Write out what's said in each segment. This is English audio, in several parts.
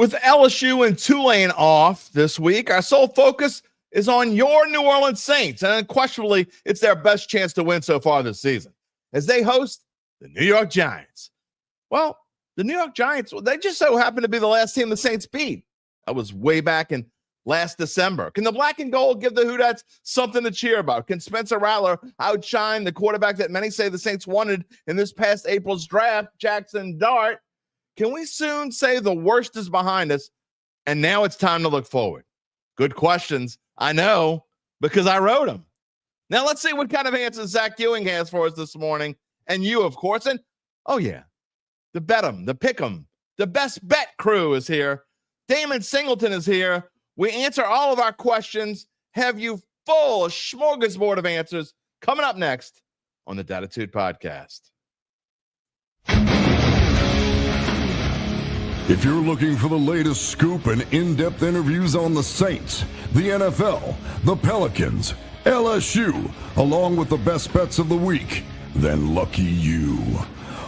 With LSU and Tulane off this week, our sole focus is on your New Orleans Saints, and unquestionably, it's their best chance to win so far this season, as they host the New York Giants. Well, the New York Giants, they just so happen to be the last team the Saints beat. That was way back in last December. Can the black and gold give the Houdatts something to cheer about? Can Spencer Rattler outshine the quarterback that many say the Saints wanted in this past April's draft, Jaxson Dart? Can we soon say the worst is behind us, and now it's time to look forward? Good questions. I know, because I wrote them. Now let's see what kind of answers Zach Ewing has for us this morning, and you, of course. And, oh, yeah, the Bet 'em, the Pick 'em, the Best Bet crew is here. Damon Singleton is here. We answer all of our questions, have you full smorgasbord of answers coming up next on the Dattitude podcast. If you're looking for the latest scoop and in-depth interviews on the Saints, the NFL, the Pelicans, LSU, along with the best bets of the week, then lucky you.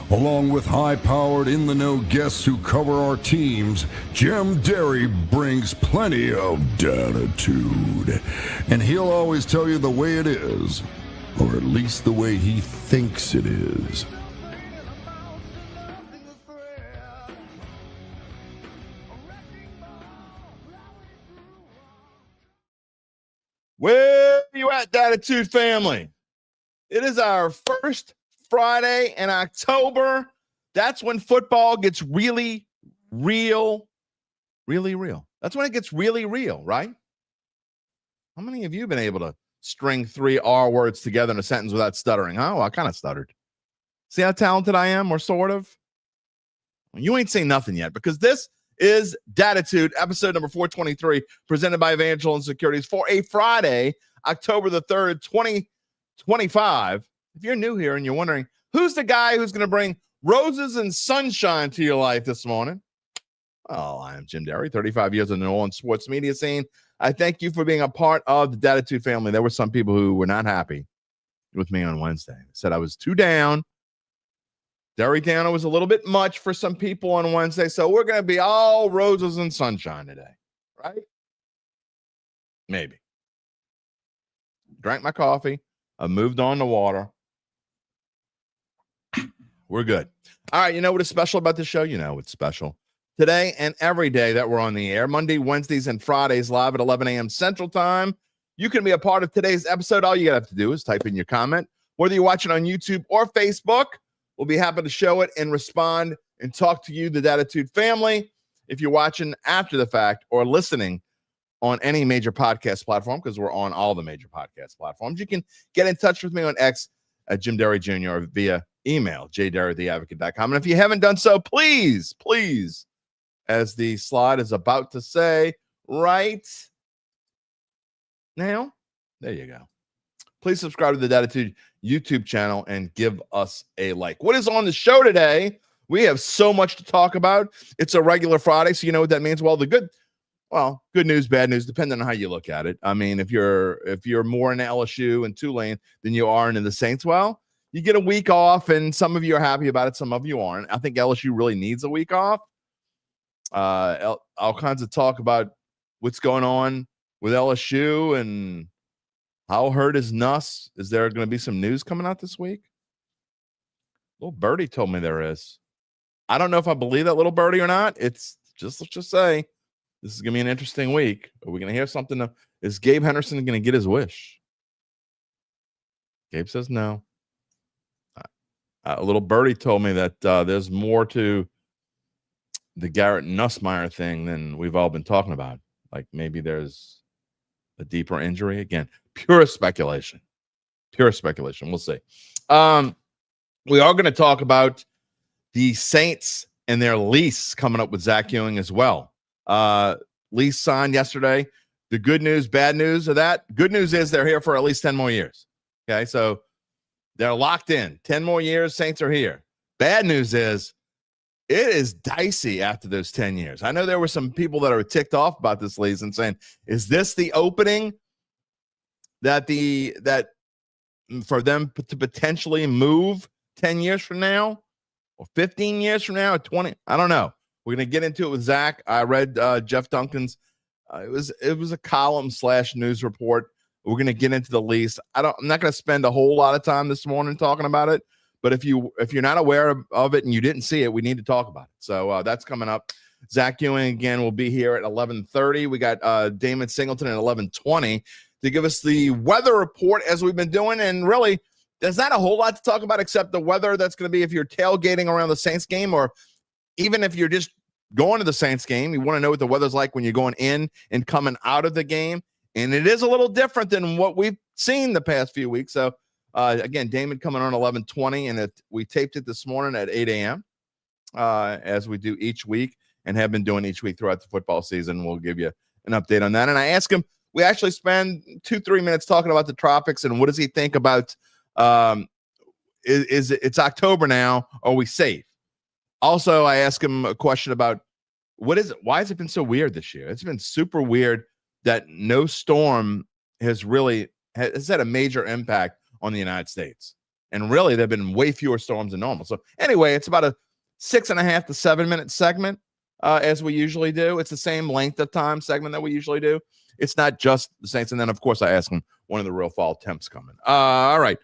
Along with high-powered, in-the-know guests who cover our teams, Jim Derry brings plenty of Dattitude. And he'll always tell you the way it is, or at least the way he thinks it is. Where are you at, Dattitude family? It is our first Friday in October. That's when football gets really real. That's when it gets really real, right? How many of you have been able to string 3 R words together in a sentence without stuttering? Oh, I kind of stuttered. See how talented I am, or sort of? You ain't saying nothing yet, because this is Dattitude, episode number 423, presented by Evangeline Securities for a Friday, October the 3rd, 2025. If you're new here and you're wondering, who's the guy who's going to bring roses and sunshine to your life this morning? Well, I am Jim Derry, 35 years in the New Orleans sports media scene. I thank you for being a part of the Dattitude family. There were some people who were not happy with me on Wednesday. They said I was too down. Derry Downer was a little bit much for some people on Wednesday, so we're going to be all roses and sunshine today, right? Maybe. Drank my coffee. I moved on to water. We're good. All right, you know what is special about this show? You know what's special. Today and every day that we're on the air, Monday, Wednesdays, and Fridays, live at 11 a.m. Central Time. You can be a part of today's episode. All you have to do is type in your comment. Whether you're watching on YouTube or Facebook, we'll be happy to show it and respond and talk to you, the Dattitude family. If you're watching after the fact or listening on any major podcast platform, because we're on all the major podcast platforms, you can get in touch with me on X at Jim Derry Jr. or via email, jderry@theadvocate.com. And if you haven't done so, please, as the slide is about to say right now, there you go. Please subscribe to the Dattitude YouTube channel and give us a like. What is on the show today? We have so much to talk about. It's a regular Friday, so you know what that means. Well, good news, bad news, depending on how you look at it. I mean, if you're more in LSU and Tulane than you are in the Saints, well, you get a week off, and some of you are happy about it, some of you aren't. I think LSU really needs a week off. All kinds of talk about what's going on with LSU and how hurt is Nuss. Is there going to be some news coming out this week? Little birdie told me there is. I don't know if I believe that little birdie or not. Let's just say this is going to be an interesting week. Are we going to hear something? Is Gabe Henderson going to get his wish? Gabe says no. A little birdie told me that there's more to the Garrett Nussmeier thing than we've all been talking about. Like maybe there's a deeper injury. Again, pure speculation. We'll see. We are going to talk about the Saints and their lease coming up with Zach Ewing as well. Lease signed yesterday. The good news, bad news of that. Good news is they're here for at least 10 more years. Okay, so they're locked in. 10 more years, Saints are here. Bad news is it is dicey after those 10 years. I know there were some people that are ticked off about this lease and saying, is this the opening that for them to potentially move 10 years from now or 15 years from now or 20? I don't know. We're going to get into it with Zach. I read Jeff Duncan's. It was a column / news report. We're going to get into the lease. I'm not going to spend a whole lot of time this morning talking about it. But if you're not aware of it and you didn't see it, we need to talk about it. So that's coming up. Zach Ewing again will be here at 11:30. We got Damon Singleton at 11:20 to give us the weather report as we've been doing. And really, there's not a whole lot to talk about except the weather that's going to be if you're tailgating around the Saints game, or even if you're just going to the Saints game. You want to know what the weather's like when you're going in and coming out of the game. And it is a little different than what we've seen the past few weeks. So, again, Damon coming on 11:20, and we taped it this morning at 8 a.m. As we do each week and have been doing each week throughout the football season. We'll give you an update on that. And I asked him, we actually spend 2-3 minutes talking about the tropics and what does he think about it's October now, are we safe? Also, I asked him a question about why has it been so weird this year? It's been super weird that no storm has had a major impact on the United States. And really, there have been way fewer storms than normal. So anyway, it's about a 6.5 to 7 minute segment as we usually do. It's the same length of time segment that we usually do. It's not just the Saints. And then, of course, I asked him when are the real fall temps coming. All right.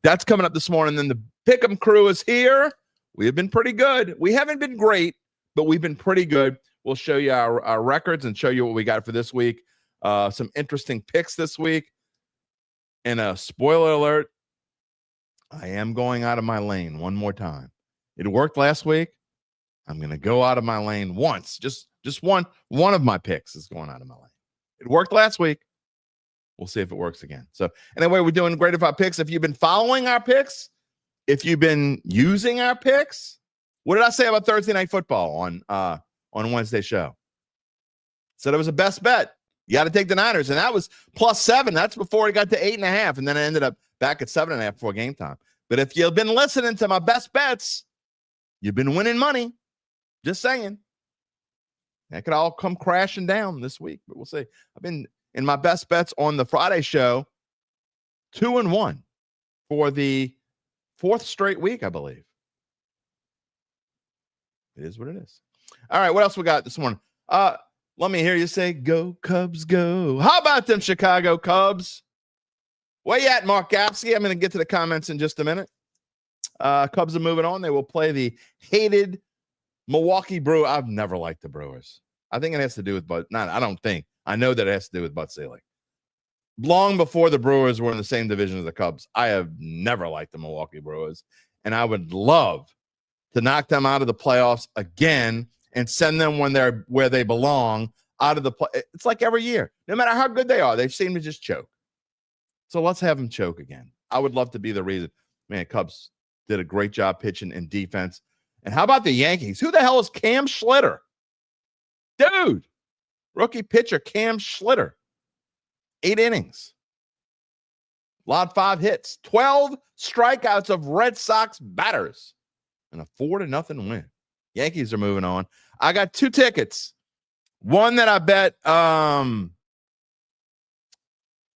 That's coming up this morning. Then the Pick'em crew is here. We have been pretty good. We haven't been great, but we've been pretty good. We'll show you our records and show you what we got for this week. Some interesting picks this week. And a spoiler alert, I am going out of my lane one more time. It worked last week. I'm going to go out of my lane once. Just one of my picks is going out of my lane. It worked last week. We'll see if it works again. So anyway, we're doing great with our picks. If you've been following our picks, if you've been using our picks, what did I say about Thursday Night Football on Wednesday's show? Said it was a best bet. You got to take the Niners, and that was +7. That's before it got to 8.5, and then it ended up back at 7.5 before game time. But if you've been listening to my best bets, you've been winning money. Just saying. That could all come crashing down this week, but we'll see. I've been in my best bets on the Friday show, 2-1 for the 4th straight week, I believe. It is what it is. All right, what else we got this morning? Let me hear you say, go, Cubs, go. How about them Chicago Cubs? Where you at, Mark Gapsky? I'm going to get to the comments in just a minute. Cubs are moving on. They will play the hated Milwaukee Brewers. I've never liked the Brewers. I think it has to do with I don't think. I know that it has to do with Bud Selig. Long before the Brewers were in the same division as the Cubs, I have never liked the Milwaukee Brewers. And I would love to knock them out of the playoffs again and send them where they belong out of the play. It's like every year. No matter how good they are, they seem to just choke. So let's have them choke again. I would love to be the reason. Man, Cubs did a great job pitching and defense. And how about the Yankees? Who the hell is Cam Schlitter? Dude, rookie pitcher Cam Schlitter. 8 innings. Allowed 5 hits. 12 strikeouts of Red Sox batters. And a 4-0 win. Yankees are moving on. I got 2 tickets. One that I bet, I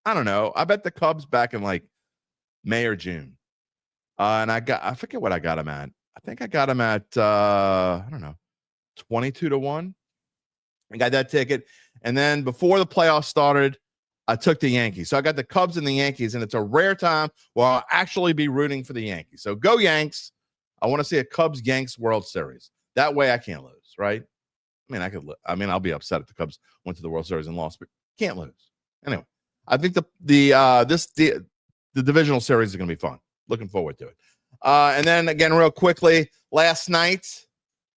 don't know. I bet the Cubs back in like May or June. And I forget what I got them at. I think I got them at, I don't know, 22-1. I got that ticket. And then before the playoffs started, I took the Yankees. So I got the Cubs and the Yankees, and it's a rare time where I'll actually be rooting for the Yankees. So go Yanks. I want to see a Cubs-Yanks World Series. That way I can't lose, right? I'll be upset if the Cubs went to the World Series and lost, but can't lose. Anyway, I think the divisional series is going to be fun. Looking forward to it. And then again, real quickly, last night,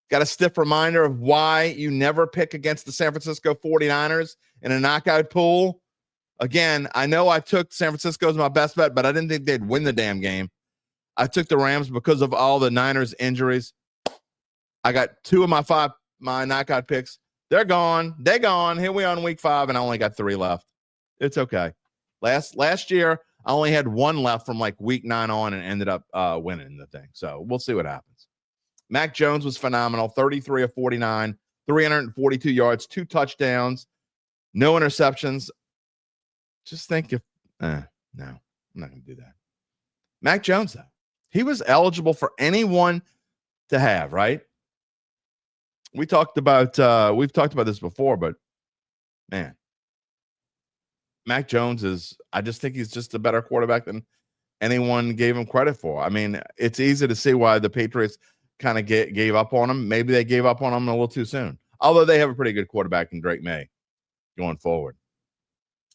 got a stiff reminder of why you never pick against the San Francisco 49ers in a knockout pool. Again, I know I took San Francisco as my best bet, but I didn't think they'd win the damn game. I took the Rams because of all the Niners injuries. I got 2 of my knockout picks. They're gone. They're gone. Here we are on week 5, and I only got 3 left. It's okay. Last year, I only had 1 left from like week 9 on and ended up winning the thing. So we'll see what happens. Mac Jones was phenomenal. 33 of 49, 342 yards, 2 touchdowns, no interceptions. Just think no, I'm not going to do that. Mac Jones, though, he was eligible for anyone to have, right? we've talked about this before, but man, Mac Jones I just think he's just a better quarterback than anyone gave him credit for. I mean, it's easy to see why the Patriots kind of gave up on him. Maybe they gave up on him a little too soon, although they have a pretty good quarterback in Drake May going forward.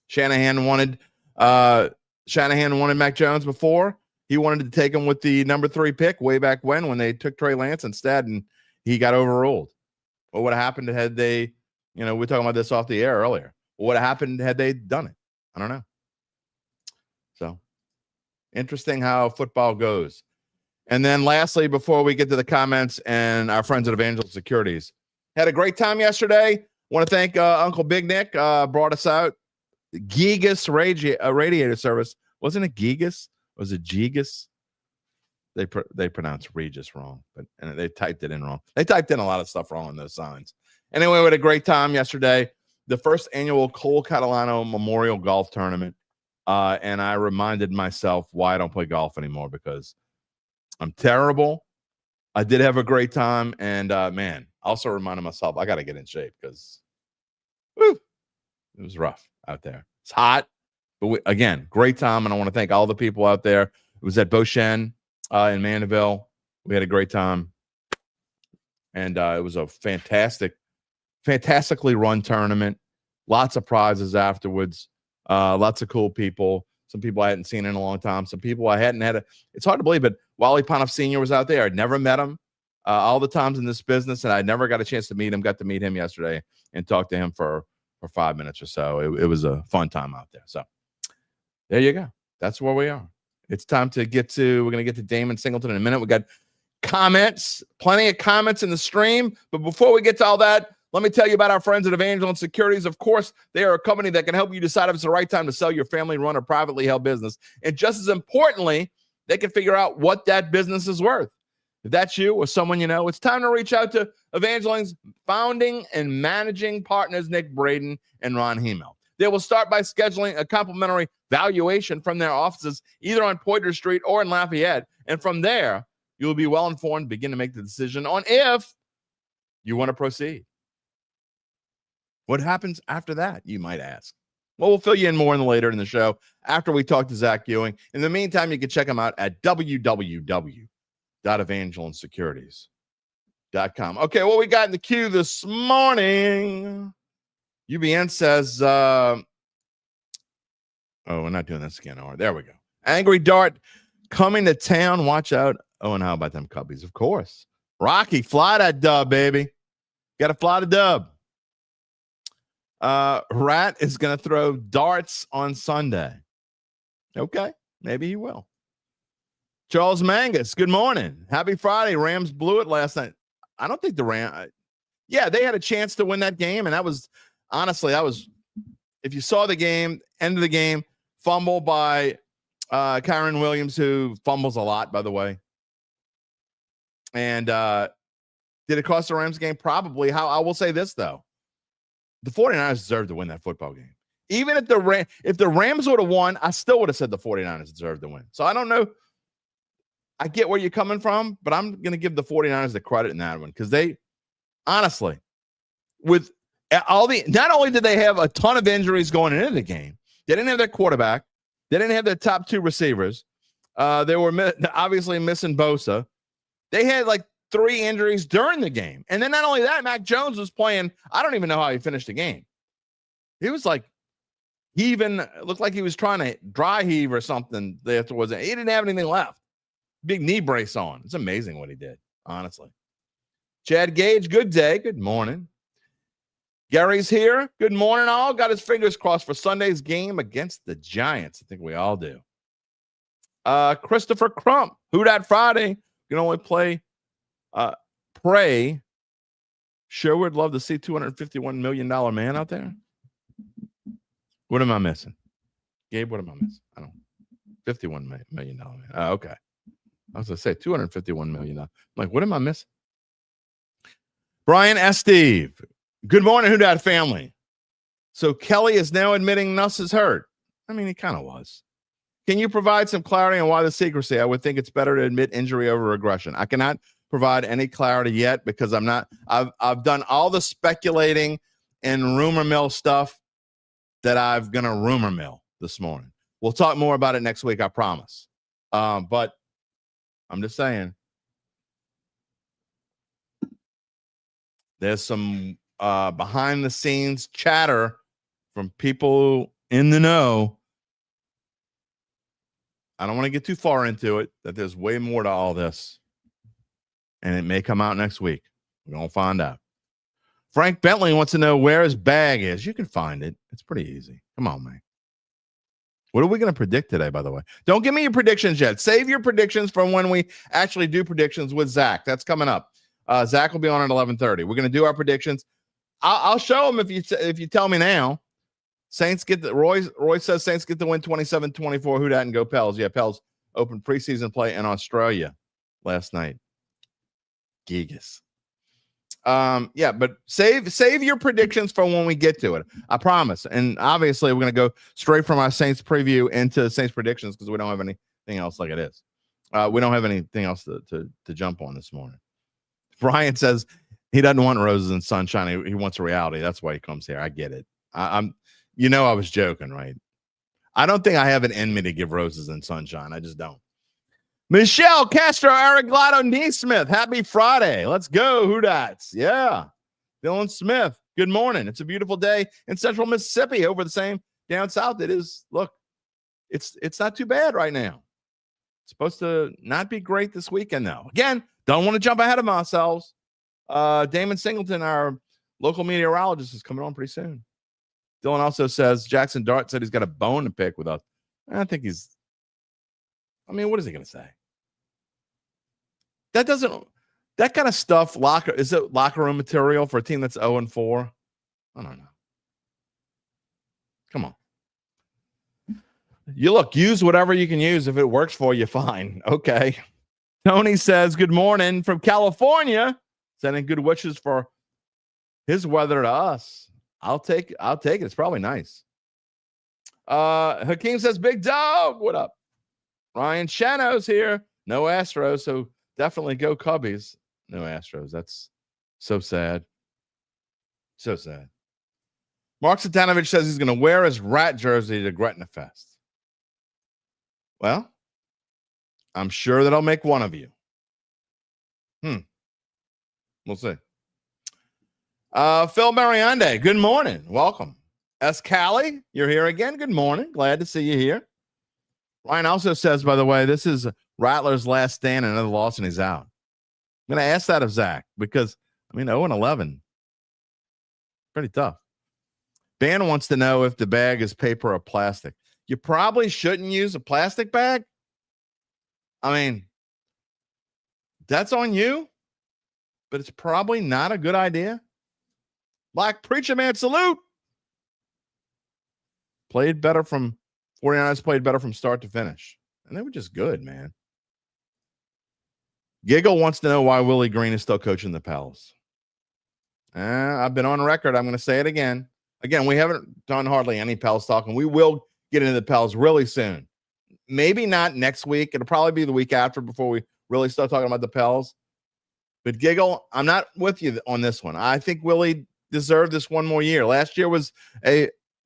Shanahan wanted Mac Jones before. He wanted to take him with the number 3 pick way back when they took Trey Lance instead, and he got overruled. What would have happened had they, we were talking about this off the air earlier. What would have happened had they done it? I don't know. So interesting how football goes. And then lastly, before we get to the comments and our friends at Evangeline Securities, had a great time yesterday. Want to thank Uncle Big Nick, brought us out. Gigas radiator service. Wasn't it Gigas? Was it Gigas? They pronounced Regis wrong, and they typed it in wrong. They typed in a lot of stuff wrong on those signs. Anyway, we had a great time yesterday. The first annual Cole Catalano Memorial Golf Tournament. And I reminded myself why I don't play golf anymore, because I'm terrible. I did have a great time. And, man, also reminded myself I got to get in shape because it was rough out there. It's hot. But, again, great time. And I want to thank all the people out there. It was at Beauchene in Mandeville. We had a great time. And it was a fantastically run tournament. Lots of prizes afterwards. Lots of cool people. Some people I hadn't seen in a long time. Some people I hadn't had. It's hard to believe, but Wally Ponoff Sr. was out there. I'd never met him all the times in this business, and I never got a chance to meet him. Got to meet him yesterday and talk to him for 5 minutes or so. It was a fun time out there. So there you go. That's where we are. It's time to we're going to get to Damon Singleton in a minute. We got comments, plenty of comments in the stream. But before we get to all that, let me tell you about our friends at Evangeline Securities. Of course, they are a company that can help you decide if it's the right time to sell your family-run or privately held business. And just as importantly, they can figure out what that business is worth. If that's you or someone you know, it's time to reach out to Evangeline's founding and managing partners, Nick Braden and Ron Hemel. They will start by scheduling a complimentary valuation from their offices, either on Poydras Street or in Lafayette. And from there, you'll be well-informed and begin to make the decision on if you want to proceed. What happens after that, you might ask? Well, we'll fill you in more later in the show after we talk to Zach Ewing. In the meantime, you can check him out at www.evangelinesecurities.com. Okay, what we got in the queue this morning? UBN says, we're not doing this again. All right, there we go. Angry Dart coming to town. Watch out. Oh, and how about them Cubbies? Of course. Rocky, fly that dub, baby. Got to fly the dub. Rat is going to throw darts on Sunday. Okay, maybe he will. Charles Mangus, good morning. Happy Friday. Rams blew it last night. I don't think the Rams. Yeah, they had a chance to win that game, and that was honestly, if you saw the game, end of the game, fumble by Kyron Williams, who fumbles a lot, by the way. And did it cost the Rams game? Probably. I will say this, though. The 49ers deserved to win that football game. Even if the Rams would have won, I still would have said the 49ers deserved to win. So I don't know. I get where you're coming from, but I'm going to give the 49ers the credit in that one because they, honestly, with not only did they have a ton of injuries going into the game, they didn't have their quarterback. They didn't have their top 2 receivers. They were obviously missing Bosa. They had like 3 injuries during the game. And then not only that, Mac Jones was playing. I don't even know how he finished the game. He was like, it looked like he was trying to dry heave or something afterwards. He didn't have anything left. Big knee brace on. It's amazing what he did, honestly. Chad Gage, good day. Good morning. Gary's here. Good morning, all. Got his fingers crossed for Sunday's game against the Giants. I think we all do. Christopher Crump, Who Dat Friday. You can only pray. Sure would love to see $251 million man out there. What am I missing? Gabe, what am I missing? I don't know. $51 million man. Okay. I was going to say $251 million. I'm like, what am I missing? Brian S. Steve. Good morning, Who Dat family. So Kelly is now admitting Nuss is hurt. I mean, he kind of was. Can you provide some clarity on why the secrecy? I would think it's better to admit injury over aggression. I cannot provide any clarity yet because I've done all the speculating and rumor mill stuff that I'm going to rumor mill this morning. We'll talk more about it next week, I promise. But I'm just saying there's some behind the scenes chatter from people in the know. I don't want to get too far into it, that there's way more to all this. And it may come out next week. We're going to find out. Frank Bentley wants to know where his bag is. You can find it. It's pretty easy. Come on, man. What are we going to predict today, by the way? Don't give me your predictions yet. Save your predictions from when we actually do predictions with Zach. That's coming up. Zach will be on at 11:30. We're going to do our predictions. I'll show him if you tell me now. Saints get the Roy says Saints get the win 27-24. Who dat and go Pels? Yeah, Pels opened preseason play in Australia last night. Gigas. Yeah, but save your predictions for when we get to it. I promise. And obviously, we're going to go straight from our Saints preview into Saints predictions because we don't have anything else like it is. We don't have anything else to jump on this morning. Brian says he doesn't want roses and sunshine. He wants a reality. That's why he comes here. I get it. I was joking, right? I don't think I have it in me to give roses and sunshine. I just don't. Michelle Castro, Araglado, Neesmith. Happy Friday. Let's go. Who dats? Yeah. Dylan Smith. Good morning. It's a beautiful day in central Mississippi. Over the same down south. It is. Look, it's not too bad right now. It's supposed to not be great this weekend, though. Again, don't want to jump ahead of ourselves. Damon Singleton, our local meteorologist, is coming on pretty soon. Dylan also says Jaxson Dart said he's got a bone to pick with us. I think what is he going to say? That kind of stuff, is it locker room material for a team that's 0-4? I don't know. Come on. Use whatever you can use. If it works for you, fine. Okay. Tony says, good morning from California. Sending good wishes for his weather to us. I'll take it. It's probably nice. Hakeem says, big dog. What up? Ryan Shano's here. No Astros, so definitely go Cubbies. No Astros. That's so sad. So sad. Mark Satanovich says he's going to wear his rat jersey to Gretna Fest. Well, I'm sure that I'll make one of you. We'll see. Phil Mariande, good morning. Welcome. S. Callie, you're here again. Good morning. Glad to see you here. Ryan also says, by the way, this is Rattler's last stand, another loss, and he's out. I'm going to ask that of Zach because, 0-11. Pretty tough. Ben wants to know if the bag is paper or plastic. You probably shouldn't use a plastic bag. That's on you, but it's probably not a good idea. Black Preacher Man, salute. 49ers played better from start to finish. And they were just good, man. Giggle wants to know why Willie Green is still coaching the Pels. I've been on record. I'm going to say it again. Again, we haven't done hardly any Pels talk, and we will get into the Pels really soon. Maybe not next week. It'll probably be the week after before we really start talking about the Pels. But Giggle, I'm not with you on this one. I think Willie deserved this one more year. Last year was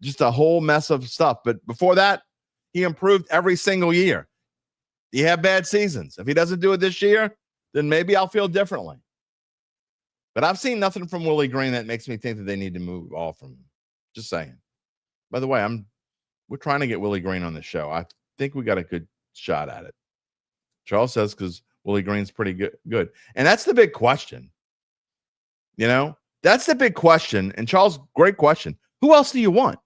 just a whole mess of stuff. But before that, he improved every single year. You have bad seasons. If he doesn't do it this year, then maybe I'll feel differently. But I've seen nothing from Willie Green that makes me think that they need to move off from him. Just saying. By the way, we're trying to get Willie Green on the show. I think we got a good shot at it. Charles says because Willie Green's pretty good. And that's the big question. That's the big question. And Charles, great question. Who else do you want?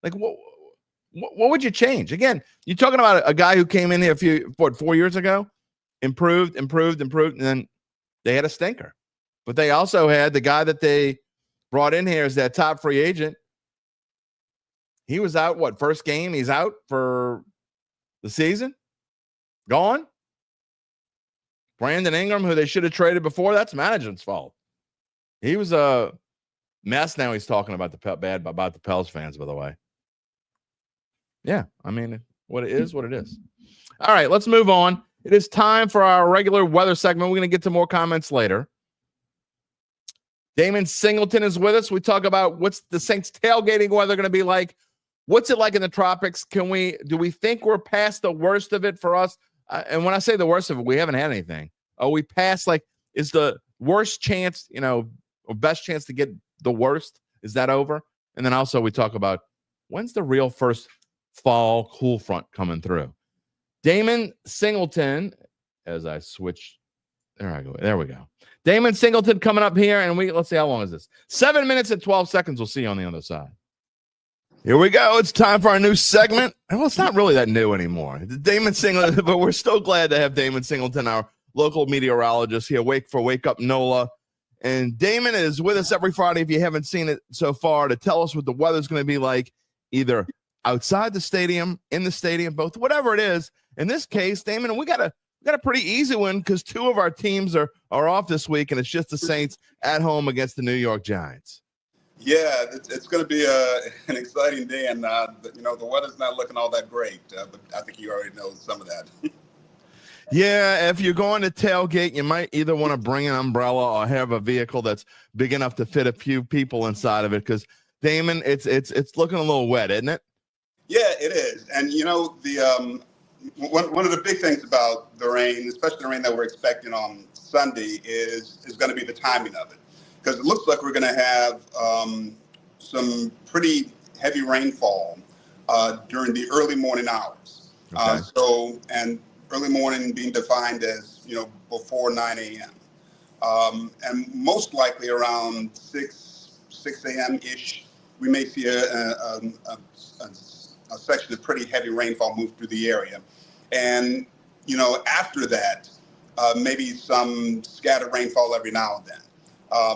Like, what would you change? Again, you're talking about a guy who came in here 4 years ago, improved, and then they had a stinker. But they also had the guy that they brought in here as that top free agent. He was out, first game? He's out for the season? Gone? Brandon Ingram, who they should have traded before, that's management's fault. He was a mess. Now he's talking about the Pels fans, by the way. Yeah, what it is, what it is. All right, let's move on. It is time for our regular weather segment. We're going to get to more comments later. Damon Singleton is with us. We talk about what's the Saints tailgating weather going to be like. What's it like in the tropics? Do we think we're past the worst of it for us? And when I say the worst of it, we haven't had anything. Are we past, like, is the worst chance, or best chance to get the worst? Is that over? And then also we talk about when's the real first fall cool front coming through? Damon Singleton, as I switch, there we go. Damon Singleton coming up here, and let's see, how long is this? 7 minutes and 12 seconds. We'll see you on the other side. Here we go. It's time for our new segment. Well, it's not really that new anymore. Damon Singleton, but we're still glad to have Damon Singleton, our local meteorologist here, Wake Up NOLA. And Damon is with us every Friday, if you haven't seen it so far, to tell us what the weather's going to be like, either outside the stadium, in the stadium, both, whatever it is. In this case, Damon, we got a pretty easy one because two of our teams are off this week, and it's just the Saints at home against the New York Giants. Yeah, it's going to be an exciting day, and the weather's not looking all that great, but I think you already know some of that. Yeah, if you're going to tailgate, you might either want to bring an umbrella or have a vehicle that's big enough to fit a few people inside of it, because, Damon, it's looking a little wet, isn't it? Yeah, it is. And, the one of the big things about the rain, especially the rain that we're expecting on Sunday, is going to be the timing of it. Because it looks like we're going to have some pretty heavy rainfall during the early morning hours. Okay. And early morning being defined as, before 9 a.m. And most likely around 6 a.m.-ish, we may see a section of pretty heavy rainfall move through the area. And, after that, maybe some scattered rainfall every now and then.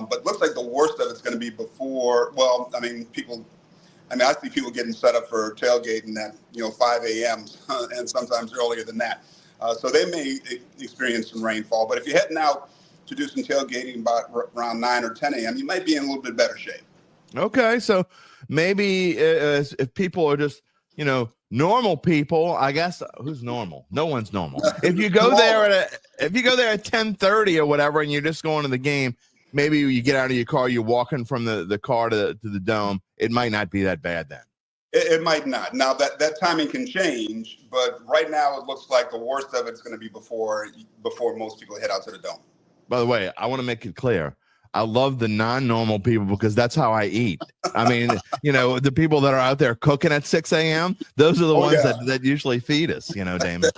But looks like the worst of it's going to be before. Well, I see people getting set up for tailgating at 5 a.m. and sometimes earlier than that. So they may experience some rainfall. But if you're heading out to do some tailgating about around 9 or 10 a.m., you might be in a little bit better shape. Okay, so maybe if people are just normal people, I guess. Who's normal? No one's normal. If you go there at 10:30 or whatever, and you're just going to the game. Maybe you get out of your car, you're walking from the car to the dome. It might not be that bad then. It might not. Now, that timing can change, but right now it looks like the worst of it's going to be before most people head out to the dome. By the way, I want to make it clear. I love the non-normal people because that's how I eat. I mean, the people that are out there cooking at 6 a.m., those are the ones that usually feed us, Damon.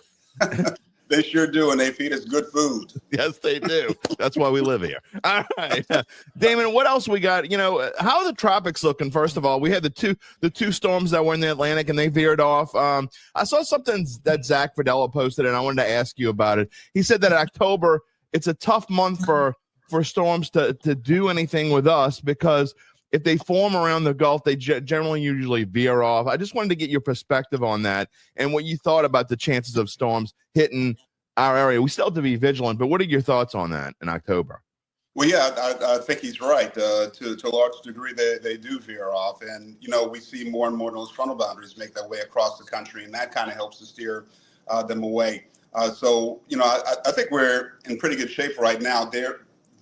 They sure do, and they feed us good food. Yes, they do. That's why we live here. All right, Damon, what else we got? How are the tropics looking? First of all, we had the two storms that were in the Atlantic, and they veered off. I saw something that Zach Videla posted, and I wanted to ask you about it. He said that October, it's a tough month for storms to do anything with us because if they form around the Gulf, they generally usually veer off. I just wanted to get your perspective on that and what you thought about the chances of storms hitting our area. We still have to be vigilant, but what are your thoughts on that in October? Well, yeah, I think he's right. To a large degree, they do veer off. And, we see more and more of those frontal boundaries make their way across the country, and that kind of helps to steer them away. So, I think we're in pretty good shape right now.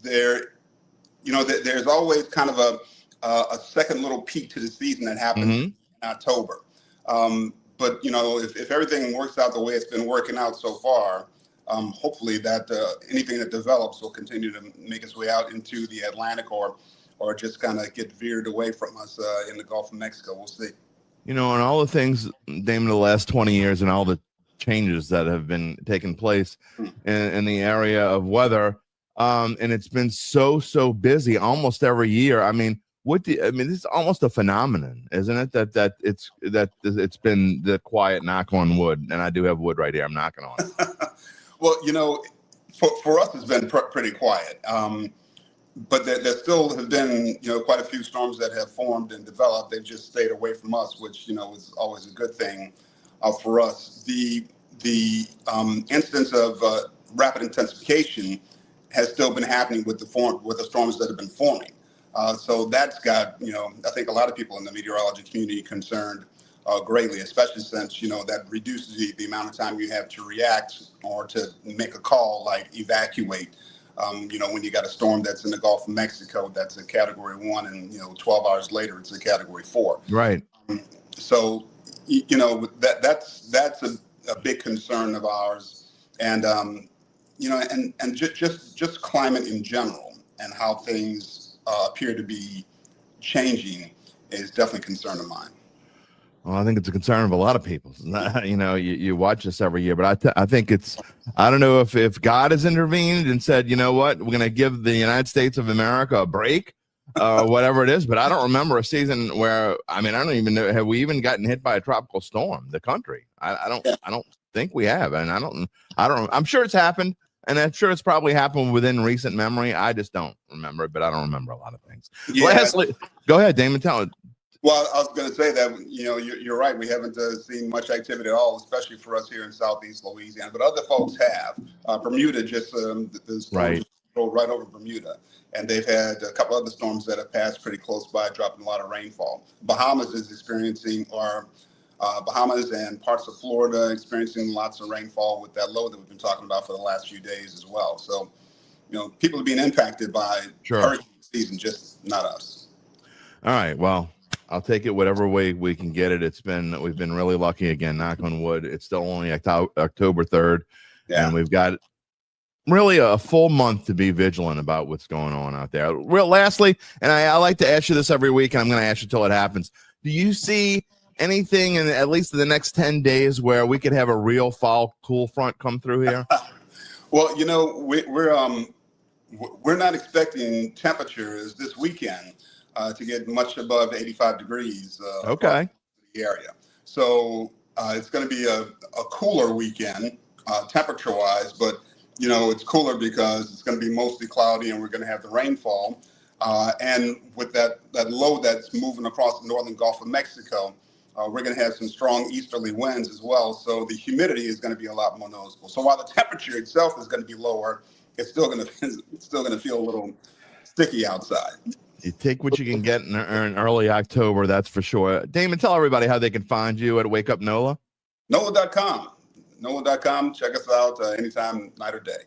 There's always kind of a second little peak to the season that happens in October. But, if everything works out the way it's been working out so far, hopefully that anything that develops will continue to make its way out into the Atlantic or just kind of get veered away from us in the Gulf of Mexico. We'll see. And all the things, Damon, the last 20 years and all the changes that have been taking place in the area of weather, and it's been so busy almost every year. I mean, this is almost a phenomenon, isn't it? That it's been the quiet knock on wood, and I do have wood right here. I'm knocking on it. Well, for us, it's been pretty quiet. But there still have been, quite a few storms that have formed and developed. They've just stayed away from us, which, is always a good thing for us. The instance of rapid intensification has still been happening with the storms that have been forming. So that's got, I think a lot of people in the meteorology community concerned greatly, especially since, that reduces the amount of time you have to react or to make a call like evacuate. When you got a storm that's in the Gulf of Mexico, that's a Category 1, and 12 hours later it's a Category 4. Right. So that's a big concern of ours, and just climate in general and how things appear to be changing is definitely a concern of mine. Well, I think it's a concern of a lot of people. You watch this every year, but I think I don't know if God has intervened and said, you know what, we're going to give the United States of America a break, whatever it is. But I don't remember a season where, I don't even know, have we even gotten hit by a tropical storm, the country? I don't think we have. And I'm sure it's happened. And I'm sure it's probably happened within recent memory. I just don't remember it, but I don't remember a lot of things. Yeah. Lastly, go ahead, Damon, tell it. Well, I was going to say that, you're right. We haven't seen much activity at all, especially for us here in Southeast Louisiana, but other folks have. Bermuda just, the storm just rolled right over Bermuda, and they've had a couple other storms that have passed pretty close by, dropping a lot of rainfall. Bahamas is experiencing, Bahamas and parts of Florida experiencing lots of rainfall with that low that we've been talking about for the last few days as well. So, people are being impacted by hurricane season, just not us. All right. Well, I'll take it whatever way we can get it. We've been really lucky again, knock on wood. It's still only October 3rd. Yeah. And we've got really a full month to be vigilant about what's going on out there. Lastly, and I like to ask you this every week, and I'm going to ask you till it happens. Do you see anything in at least in the next 10 days where we could have a real fall cool front come through here? Well, we're not expecting temperatures this weekend to get much above 85 degrees okay. The area. So it's going to be a cooler weekend temperature-wise, but, it's cooler because it's going to be mostly cloudy and we're going to have the rainfall. And with that low that's moving across the northern Gulf of Mexico, we're going to have some strong easterly winds as well. So the humidity is going to be a lot more noticeable. So while the temperature itself is going to be lower, it's still going to feel a little sticky outside. You take what you can get in early October, that's for sure. Damon, tell everybody how they can find you at Wake Up NOLA. NOLA.com. NOLA.com. Check us out anytime, night or day.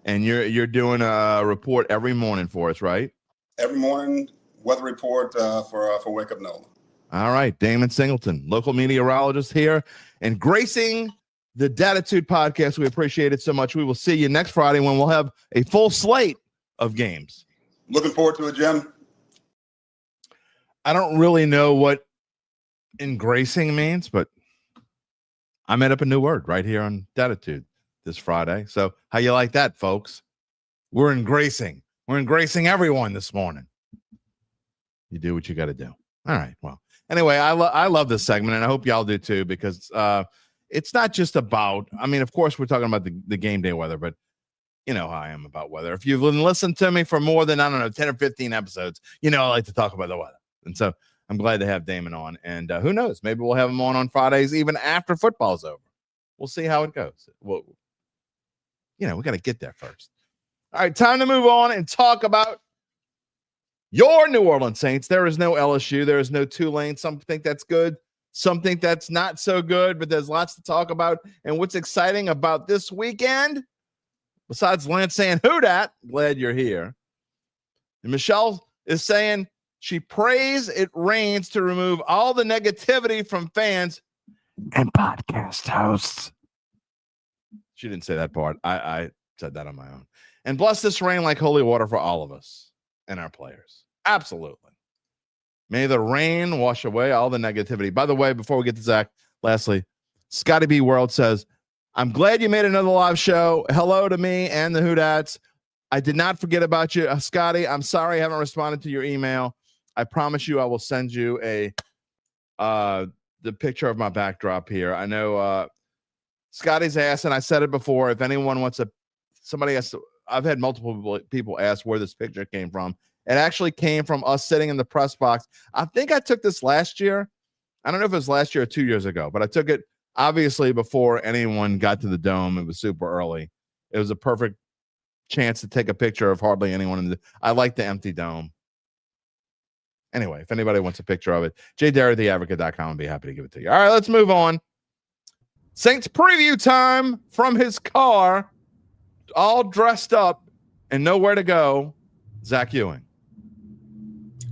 And you're doing a report every morning for us, right? Every morning, weather report for Wake Up NOLA. All right, Damon Singleton, local meteorologist here, and gracing the Dattitude podcast. We appreciate it so much. We will see you next Friday when we'll have a full slate of games. Looking forward to it, Jim. I don't really know what engracing means, but I made up a new word right here on Dattitude this Friday. So how you like that, folks? We're engracing. We're engracing everyone this morning. You do what you got to do. All right. Well, anyway, I love this segment, and I hope y'all do too, because it's not just about, of course, we're talking about the game day weather, but you know how I am about weather. If you've listened to me for more than, 10 or 15 episodes, I like to talk about the weather. And so I'm glad to have Damon on. And who knows? Maybe we'll have him on Fridays, even after football's over. We'll see how it goes. Well, we got to get there first. All right, time to move on and talk about your New Orleans Saints. There is no LSU. There is no Tulane. Some think that's good. Some think that's not so good, but there's lots to talk about. And what's exciting about this weekend, besides Lance saying, "Who dat?" Glad you're here. And Michelle is saying she prays it rains to remove all the negativity from fans and podcast hosts. She didn't say that part. I said that on my own. And bless this rain like holy water for all of us and our players. Absolutely. May the rain wash away all the negativity. By the way, before we get to Zach, lastly, Scotty B. World says, I'm glad you made another live show. Hello to me and the Hoodats. I did not forget about you, Scotty. I'm sorry I haven't responded to your email. I promise you I will send you the picture of my backdrop here. I know Scotty's asked, and I said it before, if anyone wants somebody has to, I've had multiple people ask where this picture came from. It actually came from us sitting in the press box. I think I took this last year. I don't know if it was last year or 2 years ago, but I took it obviously before anyone got to the dome. It was super early. It was a perfect chance to take a picture of hardly anyone I like the empty dome. Anyway, if anybody wants a picture of it, jderrytheadvocate.com, I'll be happy to give it to you. All right, let's move on. Saints preview time from his car, all dressed up and nowhere to go. Zach Ewing.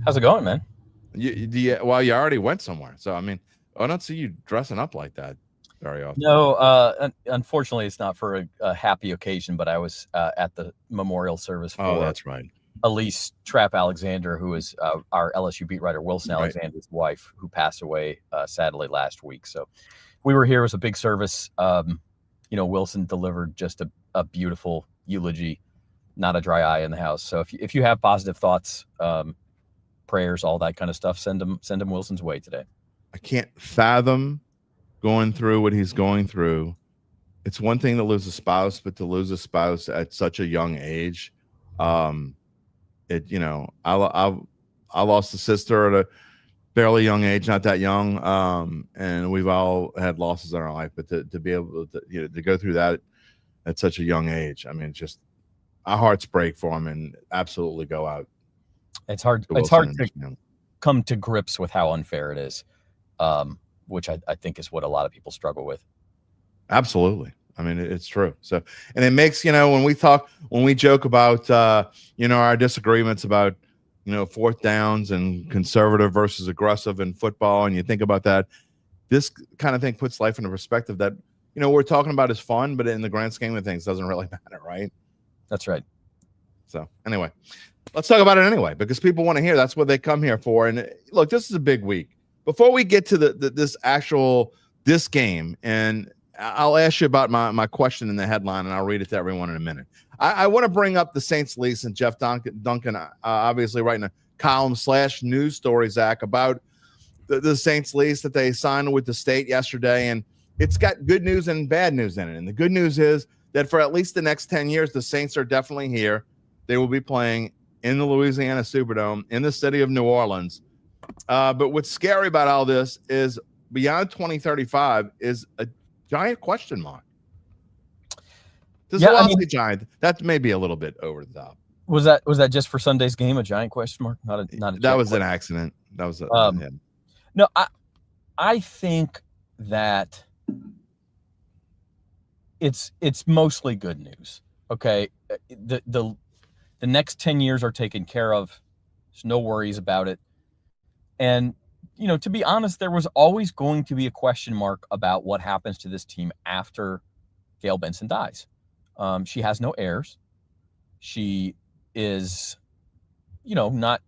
How's it going, man? You already went somewhere. So, I mean, I don't see you dressing up like that very often. No, unfortunately, it's not for a happy occasion, but I was at the memorial service for that's right. Lease Trap Alexander, who is our LSU beat writer, Wilson Right. Alexander's wife, who passed away sadly last week. So we were here. It was a big service. Wilson delivered just a beautiful eulogy, not a dry eye in the house. So if you have positive thoughts, prayers, all that kind of stuff, send them Wilson's way today. I can't fathom going through what he's going through. It's one thing to lose a spouse, but to lose a spouse at such a young age, I lost a sister at a fairly young age, not that young, and we've all had losses in our life. But to be able to go through that at such a young age, I mean, just our hearts break for him, and absolutely go out. It's hard. It's hard to come to grips with how unfair it is, which I think is what a lot of people struggle with. Absolutely. I mean, it's true. So, and it makes, when we joke about, our disagreements about, fourth downs and conservative versus aggressive in football. And you think about that, this kind of thing puts life into perspective that, we're talking about is fun, but in the grand scheme of things, doesn't really matter. Right. That's right. So anyway, let's talk about it anyway, because people want to hear. That's what they come here for. And look, this is a big week. Before we get to this game, and I'll ask you about my question in the headline, and I'll read it to everyone in a minute. I want to bring up the Saints lease, and Jeff Duncan obviously writing a column / news story, Zach, about the Saints lease that they signed with the state yesterday. And it's got good news and bad news in it. And the good news is that for at least the next 10 years, the Saints are definitely here. They will be playing in the Louisiana Superdome in the city of New Orleans. But what's scary about all this is beyond 2035 is a giant question mark. This velocity giant, that may be a little bit over the top. Was that just for Sunday's game, a giant question mark? Not a that was an accident. That was No, I think that it's mostly good news. Okay. The next 10 years are taken care of. There's no worries about it. And to be honest, there was always going to be a question mark about what happens to this team after Gail Benson dies. She has no heirs. She is, not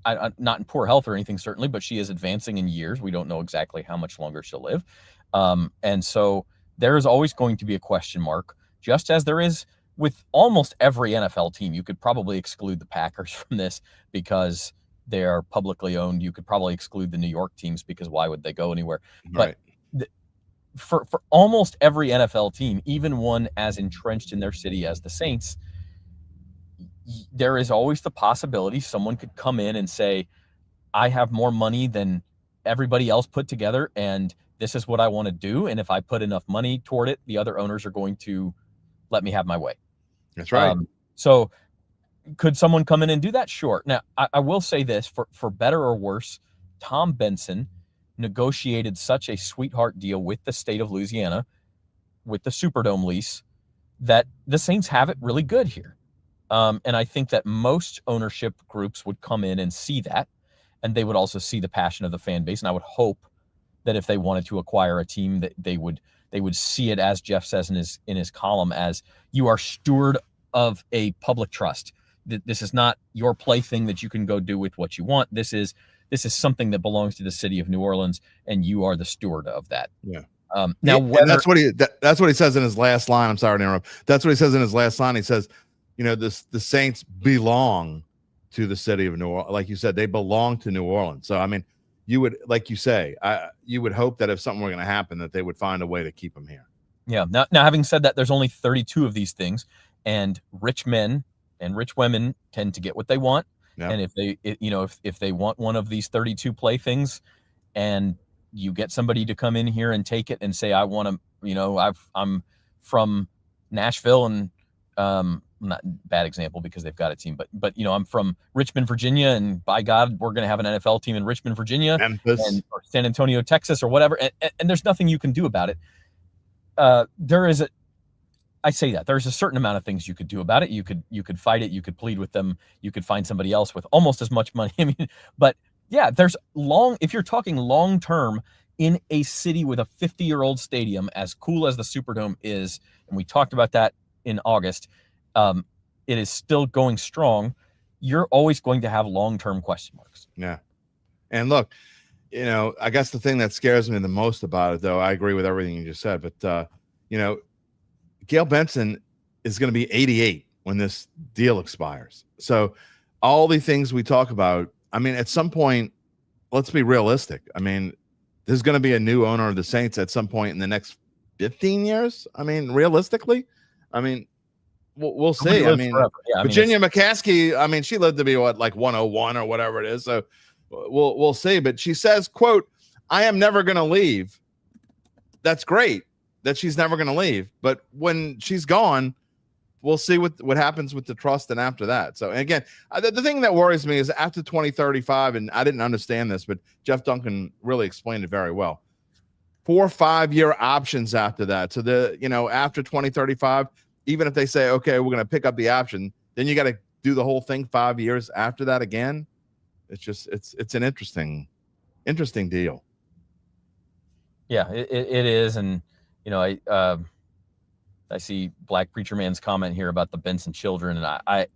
in poor health or anything, certainly, but she is advancing in years. We don't know exactly how much longer she'll live. And so there is always going to be a question mark, just as there is with almost every NFL team. You could probably exclude the Packers from this because they are publicly owned. You could probably exclude the New York teams because why would they go anywhere? Right. But for almost every NFL team, even one as entrenched in their city as the Saints, there is always the possibility someone could come in and say, I have more money than everybody else put together, and this is what I want to do. And if I put enough money toward it, the other owners are going to let me have my way. That's right. So could someone come in and do that? Sure. Now, I will say this, for better or worse, Tom Benson negotiated such a sweetheart deal with the state of Louisiana, with the Superdome lease, that the Saints have it really good here. And I think that most ownership groups would come in and see that, and they would also see the passion of the fan base. And I would hope that if they wanted to acquire a team, that they would see it, as Jeff says in his column, as you are steward of a public trust. This is not your plaything that you can go do with what you want. This is something that belongs to the city of New Orleans, and you are the steward of that. Yeah. Now, that's what he says in his last line. I'm sorry to interrupt. That's what he says in his last line. He says, the Saints belong to the city of New Orleans. Like you said, they belong to New Orleans. So, I mean, you would, like you say, you would hope that if something were going to happen, that they would find a way to keep them here. Yeah. Now, having said that, there's only 32 of these things, and rich men and rich women tend to get what they want. Yeah. And if they want one of these 32 playthings, and you get somebody to come in here and take it and say, I want to, I'm from Nashville and not bad example because they've got a team, but I'm from Richmond, Virginia, and by God, we're going to have an NFL team in Richmond, Virginia, Memphis, or San Antonio, Texas, or whatever, and there's nothing you can do about it. I say that there's a certain amount of things you could do about it. You could fight it. You could plead with them. You could find somebody else with almost as much money. I mean, but yeah, if you're talking long term in a city with a 50-year-old stadium, as cool as the Superdome is, and we talked about that in August, it is still going strong. You're always going to have long-term question marks. Yeah. And look, I guess the thing that scares me the most about it, though, I agree with everything you just said, but, Gail Benson is going to be 88 when this deal expires. So all the things we talk about, I mean, at some point, let's be realistic. I mean, there's going to be a new owner of the Saints at some point in the next 15 years. I mean, realistically, I mean, we'll see. I mean, Virginia McCaskey, I mean, she lived to be like 101 or whatever it is. So we'll see. But she says, quote, "I am never going to leave." That's great that she's never going to leave. But when she's gone, we'll see what happens with the trust and after that. So, and again, the thing that worries me is after 2035, and I didn't understand this, but Jeff Duncan really explained it very well. 4 or 5 year options after that. So after 2035, even if they say, okay, we're going to pick up the option, then you got to do the whole thing 5 years after that again. It's just, it's an interesting deal. Yeah, it is. And, I see Black Preacher Man's comment here about the Benson children. And I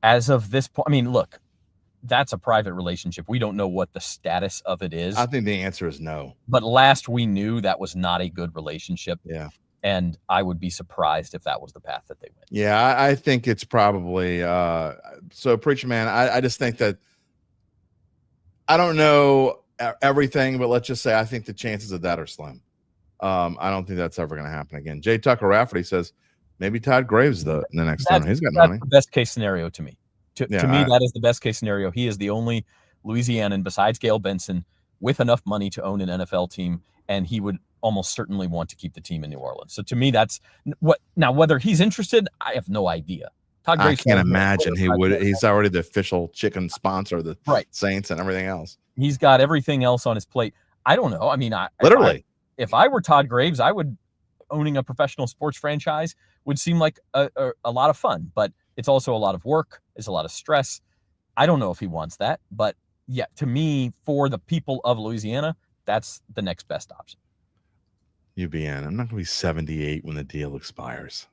as of this point, I mean, look, that's a private relationship. We don't know what the status of it is. I think the answer is no. But last we knew, that was not a good relationship. Yeah. And I would be surprised if that was the path that they went. Yeah, I think it's probably so Preacher Man, I just think that I don't know everything, but let's just say I think the chances of that are slim. I don't think that's ever going to happen again. Jay Tucker Rafferty says maybe Todd Graves the next owner. He's got money. The best case scenario to me. To me, that is the best case scenario. He is the only Louisianan besides Gail Benson with enough money to own an NFL team, and he would almost certainly want to keep the team in New Orleans. So to me, that's what. Now, whether he's interested, I have no idea. Todd Graves, I can't imagine he would. He's already the official chicken sponsor of the Saints and everything else. He's got everything else on his plate. I don't know. I mean, literally. If I were Todd Graves, owning a professional sports franchise would seem like a lot of fun, but it's also a lot of work. It's a lot of stress. I don't know if he wants that, but yeah, to me, for the people of Louisiana, that's the next best option. UBN. I'm not going to be 78 when the deal expires.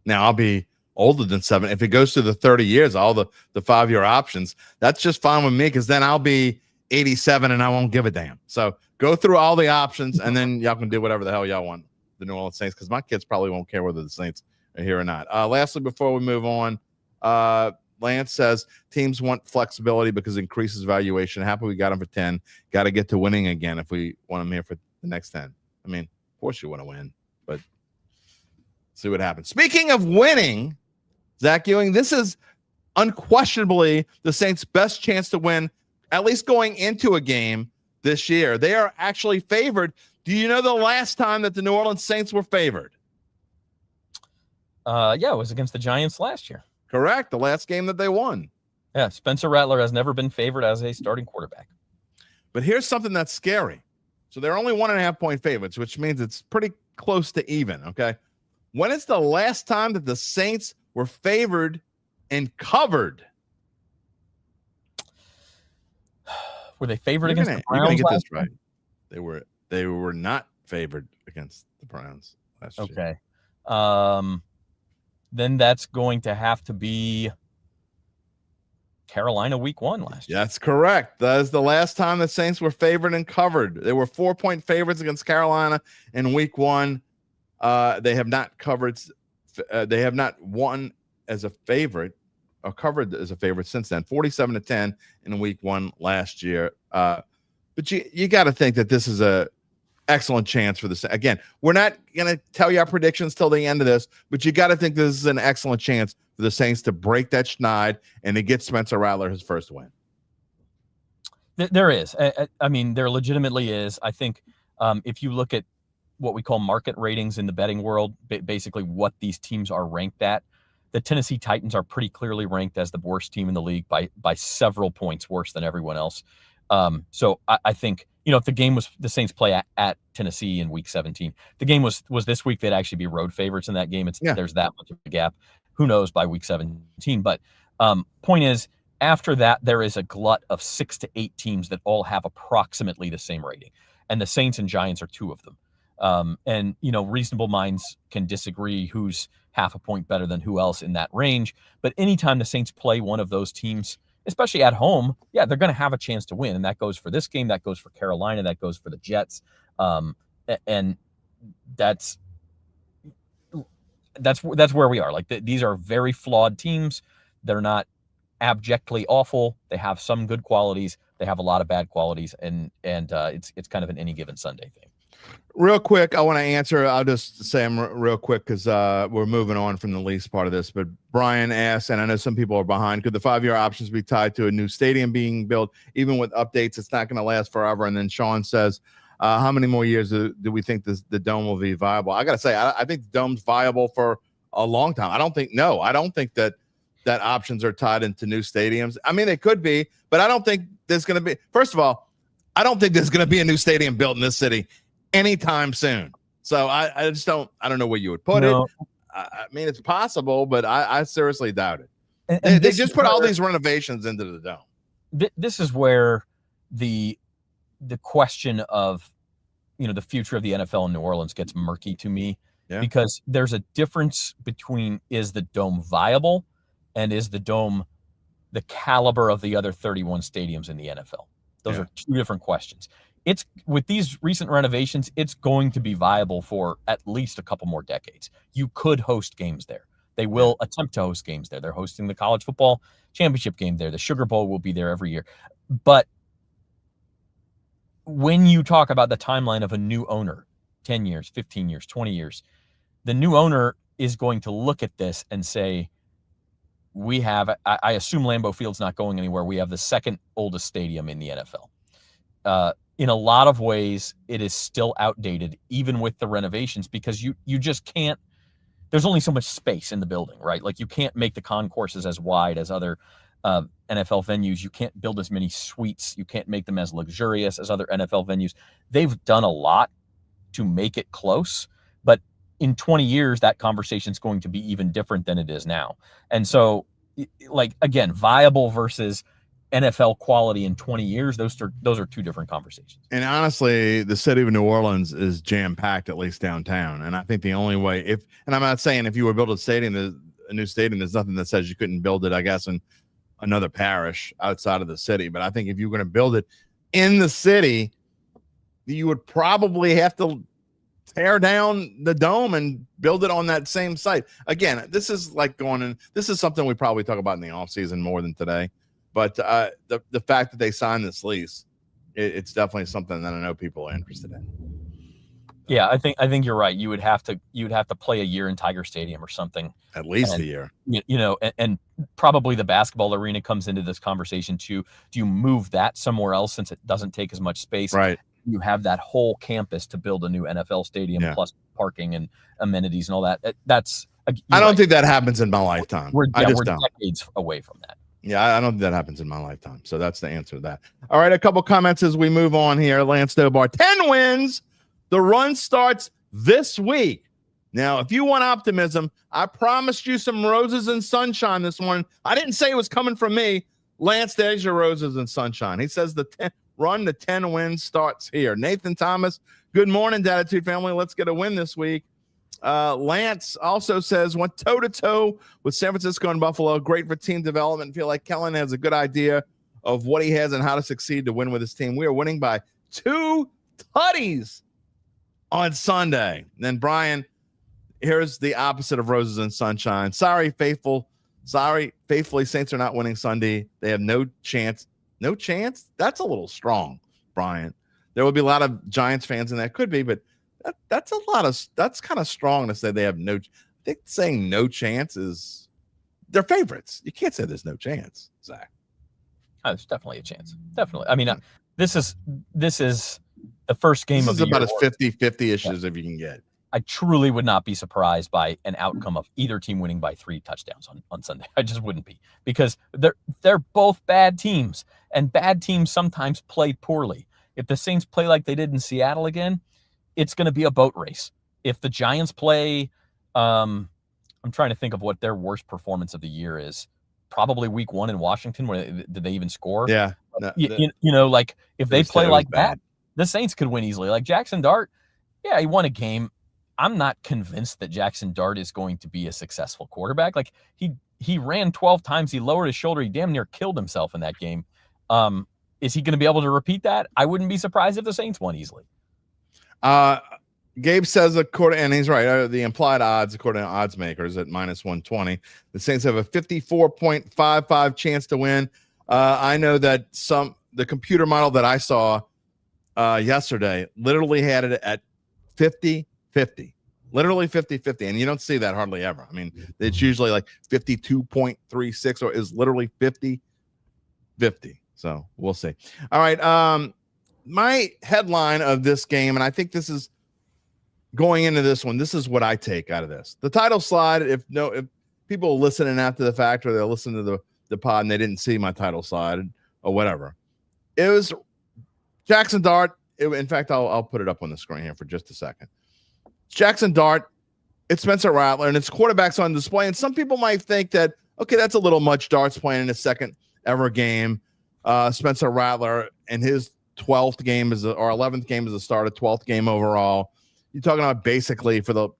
Now I'll be older than 7. If it goes to the 30 years, all the 5 year options, that's just fine with me. Cause then I'll be 87 and I won't give a damn. So go through all the options and then y'all can do whatever the hell y'all want. The New Orleans Saints, because my kids probably won't care whether the Saints are here or not. Lastly, before we move on, Lance says teams want flexibility because it increases valuation. Happy we got them for 10. Got to get to winning again if we want them here for the next 10. I mean, of course you want to win, but see what happens. Speaking of winning, Zach Ewing, this is unquestionably the Saints' best chance to win, at least going into a game this year. They are actually favored. Do you know the last time that the New Orleans Saints were favored? Yeah, it was against the Giants last year. Correct. The last game that they won. Yeah, Spencer Rattler has never been favored as a starting quarterback. But here's something that's scary. So they're only 1.5 point favorites, which means it's pretty close to even, okay? When is the last time that the Saints were favored and covered? Were they favored against the Browns? You're gonna get this right. They were not favored against the Browns last year. Okay. Then that's going to have to be Carolina week 1 last year. That's correct. That is the last time the Saints were favored and covered. They were 4-point favorites against Carolina in week 1. They have not covered. They have not won as a favorite or covered as a favorite since then. 47-10 in week 1 last year. But you got to think that this is a excellent chance for this. Again, we're not going to tell you our predictions till the end of this, but you got to think this is an excellent chance for the Saints to break that schneid and to get Spencer Rattler his first win. There is. I mean, there legitimately is. I think if you look at what we call market ratings in the betting world, basically what these teams are ranked at. The Tennessee Titans are pretty clearly ranked as the worst team in the league by several points worse than everyone else. So I think, if the game was the Saints play at Tennessee in week 17, the game was this week, they'd actually be road favorites in that game. There's that much of a gap. Who knows by week 17? But point is, after that, there is a glut of 6 to 8 teams that all have approximately the same rating. And the Saints and Giants are 2 of them. And reasonable minds can disagree who's half a point better than who else in that range. But anytime the Saints play one of those teams, especially at home, they're going to have a chance to win. And that goes for this game. That goes for Carolina. That goes for the Jets. And that's where we are. Like these are very flawed teams. They're not abjectly awful. They have some good qualities. They have a lot of bad qualities. And it's kind of an any given Sunday thing. Real quick, I want to answer. I'll just say them real quick because we're moving on from the lease part of this. But Brian asks, and I know some people are behind, could the 5-year options be tied to a new stadium being built? Even with updates, it's not going to last forever. And then Sean says, how many more years do we think the Dome will be viable? I got to say, I think the Dome's viable for a long time. I don't think that options are tied into new stadiums. I mean, they could be, but I don't think there's going to be. First of all, I don't think there's going to be a new stadium built in this city anytime soon. So I just don't know where you would put it. I mean, it's possible, but I seriously doubt it. And they just put all these renovations into the Dome. This is where the question of, the future of the NFL in New Orleans gets murky to me, because there's a difference between, is the Dome viable and is the Dome the caliber of the other 31 stadiums in the NFL? Those are 2 different questions. It's with these recent renovations, it's going to be viable for at least a couple more decades. You could host games there. They will attempt to host games there. They're hosting the college football championship game there. The Sugar Bowl will be there every year. But when you talk about the timeline of a new owner, 10 years, 15 years, 20 years, the new owner is going to look at this and say, I assume Lambeau Field's not going anywhere. We have the second oldest stadium in the NFL. In a lot of ways, it is still outdated, even with the renovations, because you just can't. There's only so much space in the building, right? Like you can't make the concourses as wide as other NFL venues. You can't build as many suites. You can't make them as luxurious as other NFL venues. They've done a lot to make it close, but in 20 years, that conversation is going to be even different than it is now. And so, like, again, viable versus NFL quality in 20 years, those are 2 different conversations. And honestly, the city of New Orleans is jam-packed, at least downtown. And I think the only way, and I'm not saying if you were building a new stadium, there's nothing that says you couldn't build it, I guess, in another parish outside of the city. But I think if you're going to build it in the city, you would probably have to tear down the Dome and build it on that same site. Again, this is like this is something we probably talk about in the offseason more than today. But the fact that they signed this lease, it's definitely something that I know people are interested in. Yeah, I think you're right. You would have to play a year in Tiger Stadium or something. At least a year. And probably the basketball arena comes into this conversation too. Do you move that somewhere else since it doesn't take as much space? Right. You have that whole campus to build a new NFL stadium plus parking and amenities and all that. I don't think that happens in my lifetime. We're decades away from that. Yeah, I don't think that happens in my lifetime. So that's the answer to that. All right, a couple comments as we move on here. Lance Dobar, 10 wins. The run starts this week. Now, if you want optimism, I promised you some roses and sunshine this morning. I didn't say it was coming from me. Lance, there's your roses and sunshine. He says the 10 wins starts here. Nathan Thomas, good morning, Dattitude family. Let's get a win this week. Lance also says, went toe-to-toe with San Francisco and Buffalo. Great for team development. Feel like Kellen has a good idea of what he has and how to succeed to win with his team. We are winning by 2 tutties on Sunday. And then Brian, here's the opposite of roses and sunshine. Sorry, faithfully, Saints are not winning Sunday. They have no chance. No chance? That's a little strong, Brian. There will be a lot of Giants fans, and that could be, but that's kind of strong to say they have no. I think saying no chance is they're favorites. You can't say there's no chance, Zach. Oh, there's definitely a chance. Definitely. I mean, this is the first game This of is the about year. as 50-50-ish as if you can get. I truly would not be surprised by an outcome of either team winning by 3 touchdowns on Sunday. I just wouldn't be, because they're both bad teams, and bad teams sometimes play poorly. If the Saints play like they did in Seattle again, it's going to be a boat race. If the Giants play, I'm trying to think of what their worst performance of the year is. Probably week 1 in Washington, where did they even score? Yeah. Like if they play like that, bad. the Saints could win easily. Like Jaxson Dart, yeah, he won a game. I'm not convinced that Jaxson Dart is going to be a successful quarterback. Like he ran 12 times. He lowered his shoulder. He damn near killed himself in that game. Is he going to be able to repeat that? I wouldn't be surprised if the Saints won easily. Gabe says, and he's right, the implied odds, according to odds makers, at -120, the Saints have a 54.55 chance to win. I know that the computer model that I saw yesterday literally had it at 50-50, literally 50-50, and you don't see that hardly ever. I mean, it's usually like 52.36, or is literally 50-50. So we'll see. All right, my headline of this game, and I think this is going into this one, this is what I take out of this. The title slide, if people are listening after the fact, or they're listening to the pod and they didn't see my title slide or whatever, it was Jaxson Dart. In fact, I'll put it up on the screen here for just a second. It's Jaxson Dart, it's Spencer Rattler, and it's quarterbacks on display. And some people might think that, okay, that's a little much. Dart's playing in his second ever game. Spencer Rattler in his 12th game or 11th game as a starter, 12th game overall. You're talking about basically, for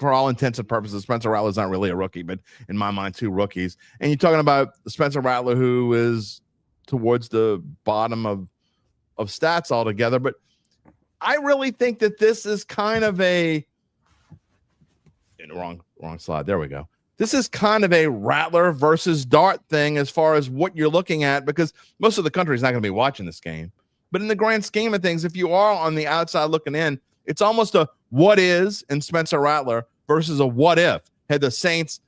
all intents and purposes, Spencer Rattler's not really a rookie, but in my mind, 2 rookies. And you're talking about Spencer Rattler, who is towards the bottom of stats altogether. But I really think that this is kind of wrong slide. There we go. This is kind of a Rattler versus Dart thing as far as what you're looking at, because most of the country is not going to be watching this game. But in the grand scheme of things, if you are on the outside looking in, it's almost a what is in Spencer Rattler versus a what if had the Saints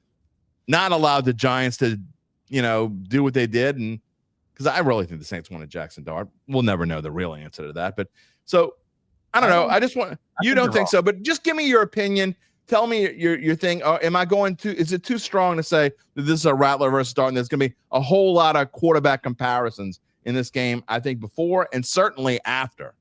not allowed the Giants to, do what they did. And because I really think the Saints wanted Jaxson Dart. We'll never know the real answer to that. But so I don't know. I just want, you don't think so, but just give me your opinion. Tell me your thing. Is it too strong to say that this is a Rattler versus Dart, and there's going to be a whole lot of quarterback comparisons in this game, I think, before and certainly after?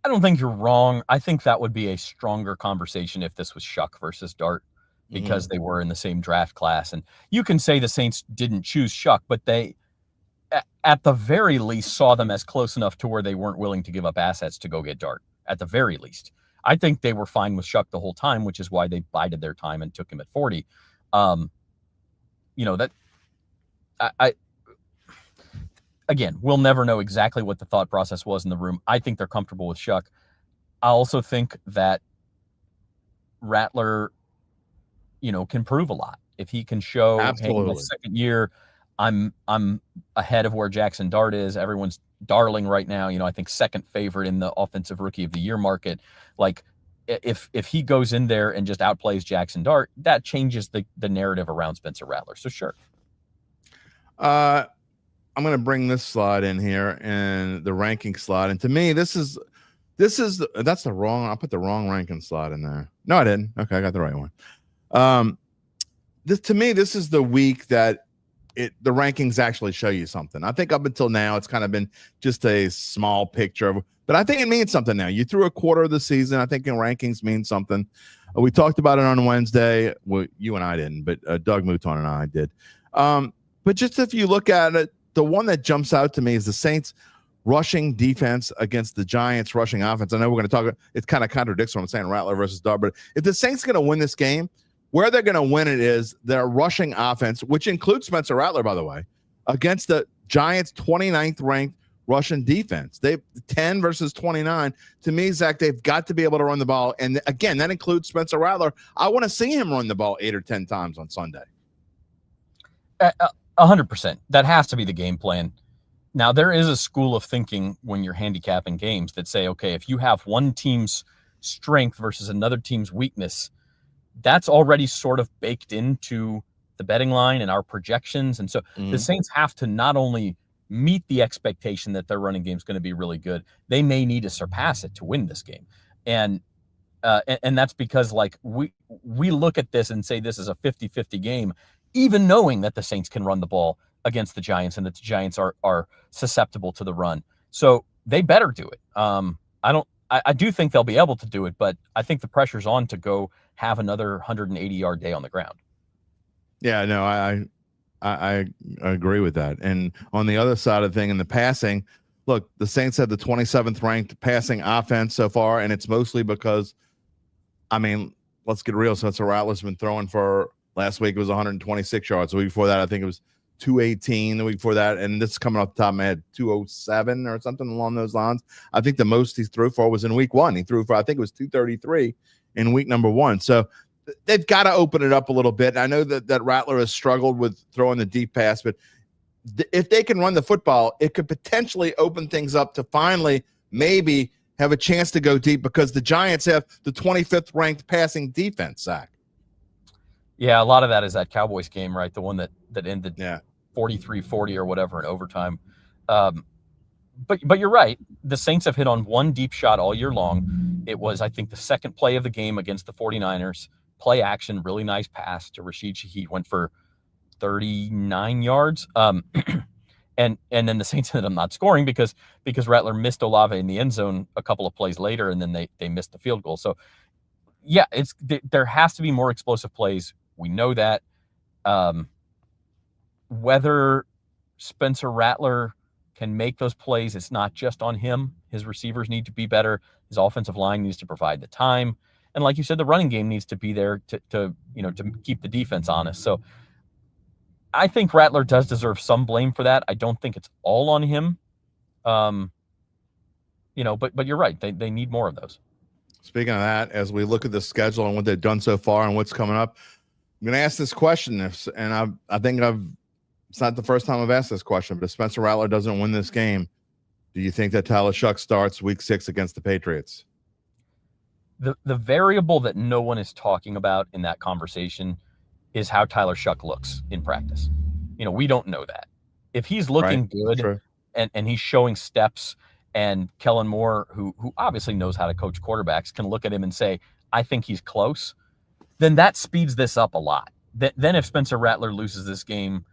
I don't think you're wrong. I think that would be a stronger conversation if this was Shuck versus Dart, because they were in the same draft class. And you can say the Saints didn't choose Shuck, but they, at the very least, saw them as close enough to where they weren't willing to give up assets to go get Dart, at the very least. I think they were fine with Shuck the whole time, which is why they bided their time and took him at 40. Again, we'll never know exactly what the thought process was in the room. I think they're comfortable with Shuck. I also think that Rattler, can prove a lot. If he can show, hey, in the second year, I'm ahead of where Jaxson Dart is. Everyone's darling right now. I think second favorite in the offensive rookie of the year market. Like, if he goes in there and just outplays Jaxson Dart, that changes the narrative around Spencer Rattler. So sure. I'm going to bring this slide in here, and the ranking slide. And to me, that's the wrong, I'll put the wrong ranking slide in there. No, I didn't. Okay. I got the right one. To me, this is the week that the rankings actually show you something. I think up until now, it's kind of been just a small picture but I think it means something now. You threw a quarter of the season. I think in rankings means something. We talked about it on Wednesday. Well, you and I didn't, but Doug Mouton and I did. But just if you look at it, the one that jumps out to me is the Saints rushing defense against the Giants rushing offense. I know we're going to talk about it. Kind of contradicts what I'm saying, Rattler versus Dart. But if the Saints going to win this game, where they're going to win it is their rushing offense, which includes Spencer Rattler, by the way, against the Giants' 29th ranked Russian defense. They 10 versus 29. To me, Zach, they've got to be able to run the ball. And again, that includes Spencer Rattler. I want to see him run the ball 8 or 10 times on Sunday. 100%. That has to be the game plan. Now, there is a school of thinking when you're handicapping games that say, okay, if you have one team's strength versus another team's weakness, that's already sort of baked into the betting line and our projections. And so the Saints have to not only meet the expectation that their running game is going to be really good, they may need to surpass it to win this game. And that's because like we look at this and say this is a 50-50 game, even knowing that the Saints can run the ball against the Giants and that the Giants are susceptible to the run. So they better do it. I do think they'll be able to do it, but I think the pressure's on to go have another 180-yard day on the ground. Yeah, no, I agree with that. And on the other side of the thing, in the passing, look, the Saints had the 27th ranked passing offense so far, and it's mostly because, I mean, let's get real. Spencer Rattler's been throwing for, last week it was 126 yards. The week before that, I think it was 218. The week before that, and this is coming off the top of my head, 207 or something along those lines. I think the most he threw for was in week 1. He threw for, I think it was 233 in week number 1. So they've got to open it up a little bit. I know that Rattler has struggled with throwing the deep pass, but if they can run the football, it could potentially open things up to finally maybe have a chance to go deep, because the Giants have the 25th ranked passing defense, Zach. Yeah, a lot of that is that Cowboys game, right? The one that ended 43-40 or whatever in overtime. But you're right. The Saints have hit on one deep shot all year long. It was, I think, the second play of the game against the 49ers. Play action, really nice pass to Rashid Shaheed, went for 39 yards. And then the Saints ended up not scoring because Rattler missed Olave in the end zone a couple of plays later, and then they missed the field goal. So yeah, there has to be more explosive plays. We know that. Whether Spencer Rattler can make those plays, it's not just on him. His receivers need to be better. His offensive line needs to provide the time. And like you said, the running game needs to be there to keep the defense honest. So I think Rattler does deserve some blame for that. I don't think it's all on him. But you're right. They need more of those. Speaking of that, as we look at the schedule and what they've done so far and what's coming up, I'm going to ask this question. It's not the first time I've asked this question, but if Spencer Rattler doesn't win this game, do you think that Tyler Shuck starts week 6 against the Patriots? The variable that no one is talking about in that conversation is how Tyler Shuck looks in practice. We don't know that. If he's looking good and he's showing steps, and Kellen Moore, who obviously knows how to coach quarterbacks, can look at him and say, I think he's close, then that speeds this up a lot. Then if Spencer Rattler loses this game,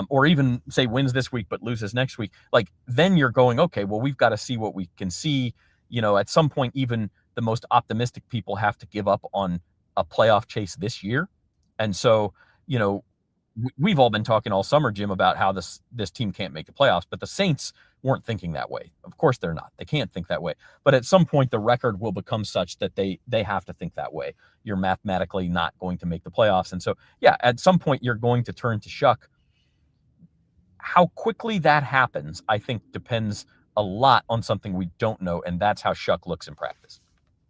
or even say wins this week but loses next week, like then you're going, okay, well, we've got to see what we can see. At some point, even the most optimistic people have to give up on a playoff chase this year. And so, we've all been talking all summer, Jim, about how this team can't make the playoffs, but the Saints weren't thinking that way. Of course they're not. They can't think that way. But at some point, the record will become such that they have to think that way. You're mathematically not going to make the playoffs. And so, yeah, at some point, you're going to turn to Shuck. How quickly that happens, I think, depends a lot on something we don't know, and that's how Shuck looks in practice.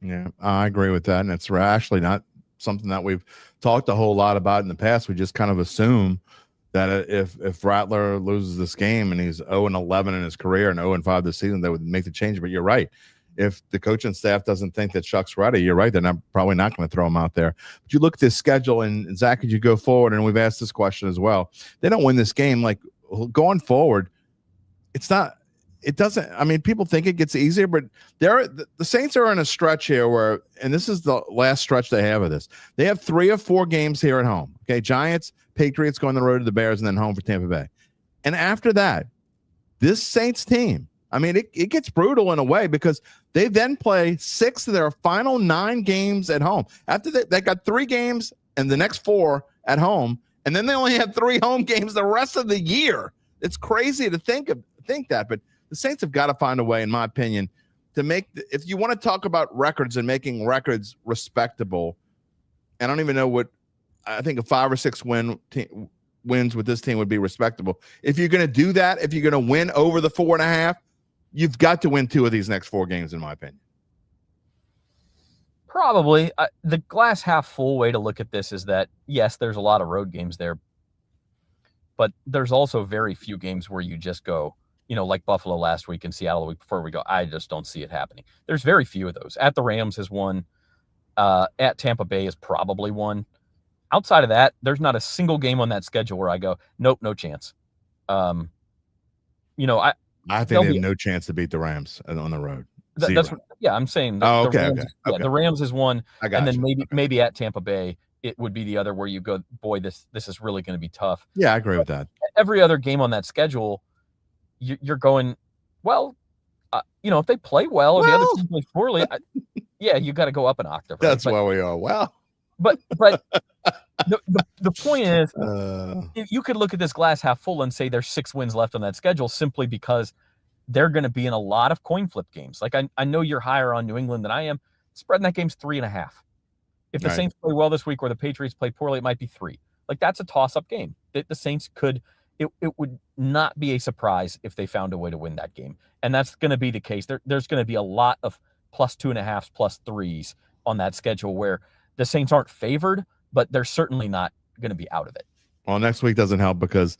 Yeah, I agree with that. And it's actually not something that we've talked a whole lot about in the past. We just kind of assume that if Rattler loses this game and he's 0-11 in his career and 0-5 this season, they would make the change. But you're right. If the coaching staff doesn't think that Shuck's ready, you're right. They're probably not going to throw him out there. But you look at this schedule, and Zach, as you go forward, and we've asked this question as well, they don't win this game. Like going forward, people think it gets easier, but the Saints are in a stretch here where, and this is the last stretch they have of this. They have 3 or 4 games here at home. Okay, Giants, Patriots, go on the road to the Bears, and then home for Tampa Bay. And after that, this Saints team, it gets brutal in a way, because they then play 6 of their final 9 games at home. After they got 3 games and the next 4 at home, and then they only have 3 home games the rest of the year. It's crazy to think that, but the Saints have got to find a way, in my opinion, to make if you want to talk about records and making records respectable. I don't even know what I think a 5 or 6 wins with this team would be respectable. If you're going to do that, if you're going to win over the 4.5, you've got to win 2 of these next 4 games, in my opinion. Probably. The glass half full way to look at this is that, yes, there's a lot of road games there, but there's also very few games where you just go, like Buffalo last week and Seattle the week before, we go, I just don't see it happening. There's very few of those. At the Rams is one. At Tampa Bay is probably one. Outside of that, there's not a single game on that schedule where I go, nope, no chance. I think they have no chance to beat the Rams on the road. That's what, I'm saying. The Rams, okay. Yeah, the Rams is one, I got and then maybe at Tampa Bay it would be the other where you go, boy, this is really going to be tough. Yeah, I agree with that. Every other game on that schedule, you're going, well, if they play well or the other team plays poorly, you got to go up an octave. Right? That's where we are. Well, but the point is, you could look at this glass half full and say there's 6 wins left on that schedule simply because they're going to be in a lot of coin flip games. Like I know you're higher on New England than I am. Spreading that game's 3.5. If the Saints play well this week or the Patriots play poorly, it might be 3. Like that's a toss-up game. The Saints could. It would not be a surprise if they found a way to win that game, and that's going to be the case. There's going to be a lot of +2.5s, +3s on that schedule where the Saints aren't favored, but they're certainly not going to be out of it. Well, next week doesn't help because,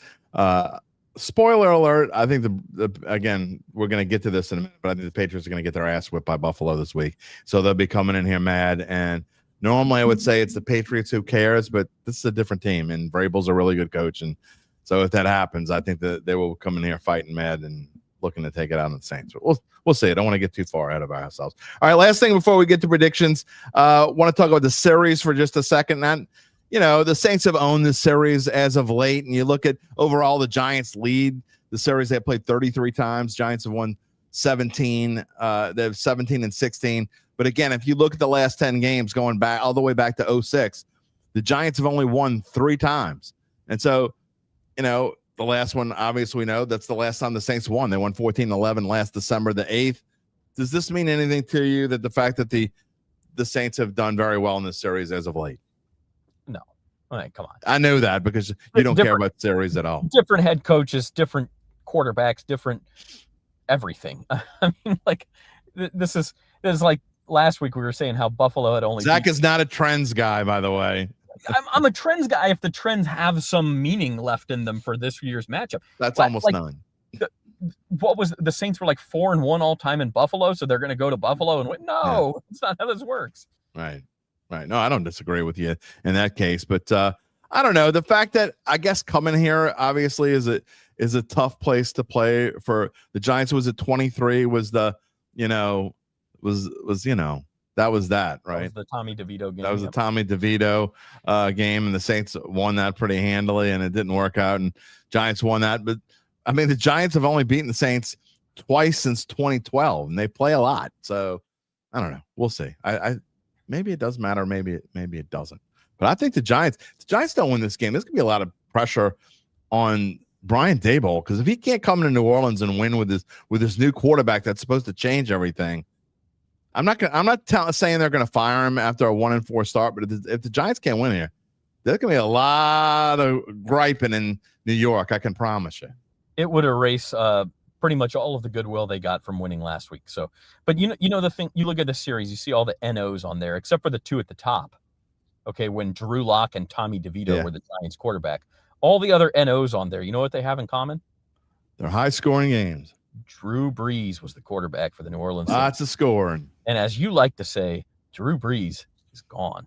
spoiler alert, I think again, we're going to get to this in a minute, but I think the Patriots are going to get their ass whipped by Buffalo this week. So they'll be coming in here mad. And normally I would say it's the Patriots who cares, but this is a different team, and Vrabel's a really good coach. And so if that happens, I think that they will come in here fighting mad and looking to take it out on the Saints. But we'll see. I don't want to get too far ahead of ourselves. All right, last thing before we get to predictions, want to talk about the series for just a second. The Saints have owned this series as of late, and you look at overall the Giants lead the series. They played 33 times. Giants have won 17. They have 17 and 16. But again, if you look at the last 10 games going back all the way back to 2006, the Giants have only won 3 times. And so, the last one, obviously, we know that's the last time the Saints won. They won 14-11 last December the 8th. Does this mean anything to you, that the fact that the Saints have done very well in this series as of late? No. All right, come on. I know that because you don't care about series at all. Different head coaches, different quarterbacks, different everything. I mean, like this is like last week we were saying how Buffalo had only. Zach is not a trends guy, by the way. I'm a trends guy if the trends have some meaning left in them for this year's matchup. That's almost none. What was the Saints were like 4-1 all time in Buffalo, so they're going to go to Buffalo and win? No, It's not how this works. Right. No, I don't disagree with you in that case, but I don't know. The fact that I guess coming here obviously is a tough place to play for the Giants. Was it 23? Was the that was that, right? That was the Tommy DeVito game. That was the Tommy DeVito game, and the Saints won that pretty handily, and it didn't work out, and Giants won that. But, I mean, the Giants have only beaten the Saints twice since 2012, and they play a lot. So, I don't know. We'll see. I maybe it does matter. Maybe it doesn't. But I think the Giants don't win this game. There's going to be a lot of pressure on Brian Daboll, because if he can't come to New Orleans and win with this new quarterback that's supposed to change everything, I'm not saying they're going to fire him after a 1-4 start, but if the Giants can't win here, there's going to be a lot of griping in New York. I can promise you. It would erase pretty much all of the goodwill they got from winning last week. So, but you know the thing. You look at the series, you see all the NOs on there, except for the 2 at the top. Okay, when Drew Lock and Tommy DeVito were the Giants quarterback, all the other NOs on there, you know what they have in common? They're high-scoring games. Drew Brees was the quarterback for the New Orleans Saints. Lots of scoring. And as you like to say, Drew Brees is gone.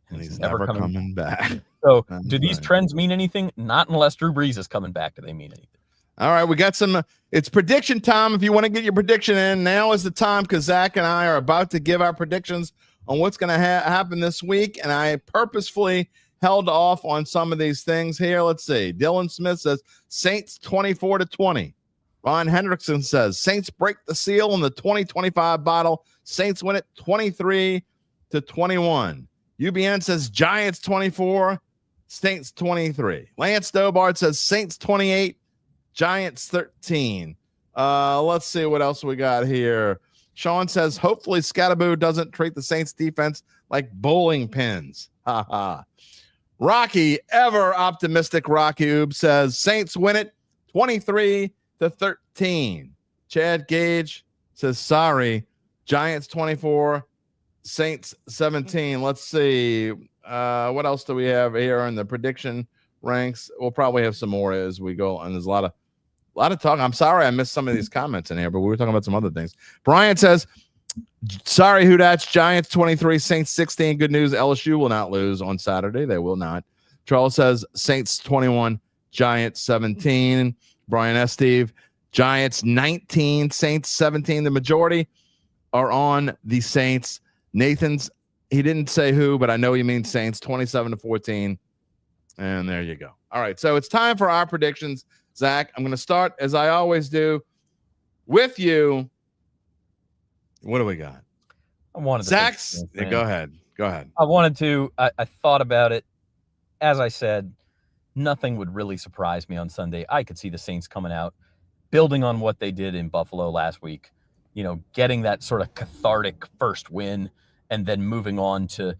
And he's never coming back. So do these trends mean anything? Not unless Drew Brees is coming back. Do they mean anything? All right, we got some. It's prediction time. If you want to get your prediction in, now is the time, because Zach and I are about to give our predictions on what's going to happen this week. And I purposefully held off on some of these things here. Let's see. Dylan Smith says Saints 24-20. Ron Hendrickson says Saints break the seal in the 2025 bottle. Saints win it 23-21. UBN says Giants 24, Saints 23. Lance Stobart says Saints 28, Giants 13. Let's see what else we got here. Sean says hopefully Scatterboo doesn't treat the Saints defense like bowling pins. Ha ha. Rocky, ever optimistic Rocky Oob, says Saints win it 23-13. Chad Gage says sorry, Giants 24, Saints 17. Let's see. What else do we have here in the prediction ranks? We'll probably have some more as we go, and there's a lot of talk. I'm sorry I missed some of these comments in here, but we were talking about some other things. Brian says, sorry, Hoodats, Giants 23, Saints 16. Good news, LSU will not lose on Saturday. They will not. Charles says Saints 21, Giants 17. Brian S. Steve, Giants 19, Saints 17. The majority are on the Saints. Nathan's, he didn't say who, but I know he means Saints, 27-14. And there you go. All right, so it's time for our predictions. Zach, I'm going to start, as I always do, with you. What do we got? I wanted to Zach's. Yeah, go ahead. I thought about it. As I said, nothing would really surprise me on Sunday. I could see the Saints coming out, building on what they did in Buffalo last week, getting that sort of cathartic first win, and then moving on to,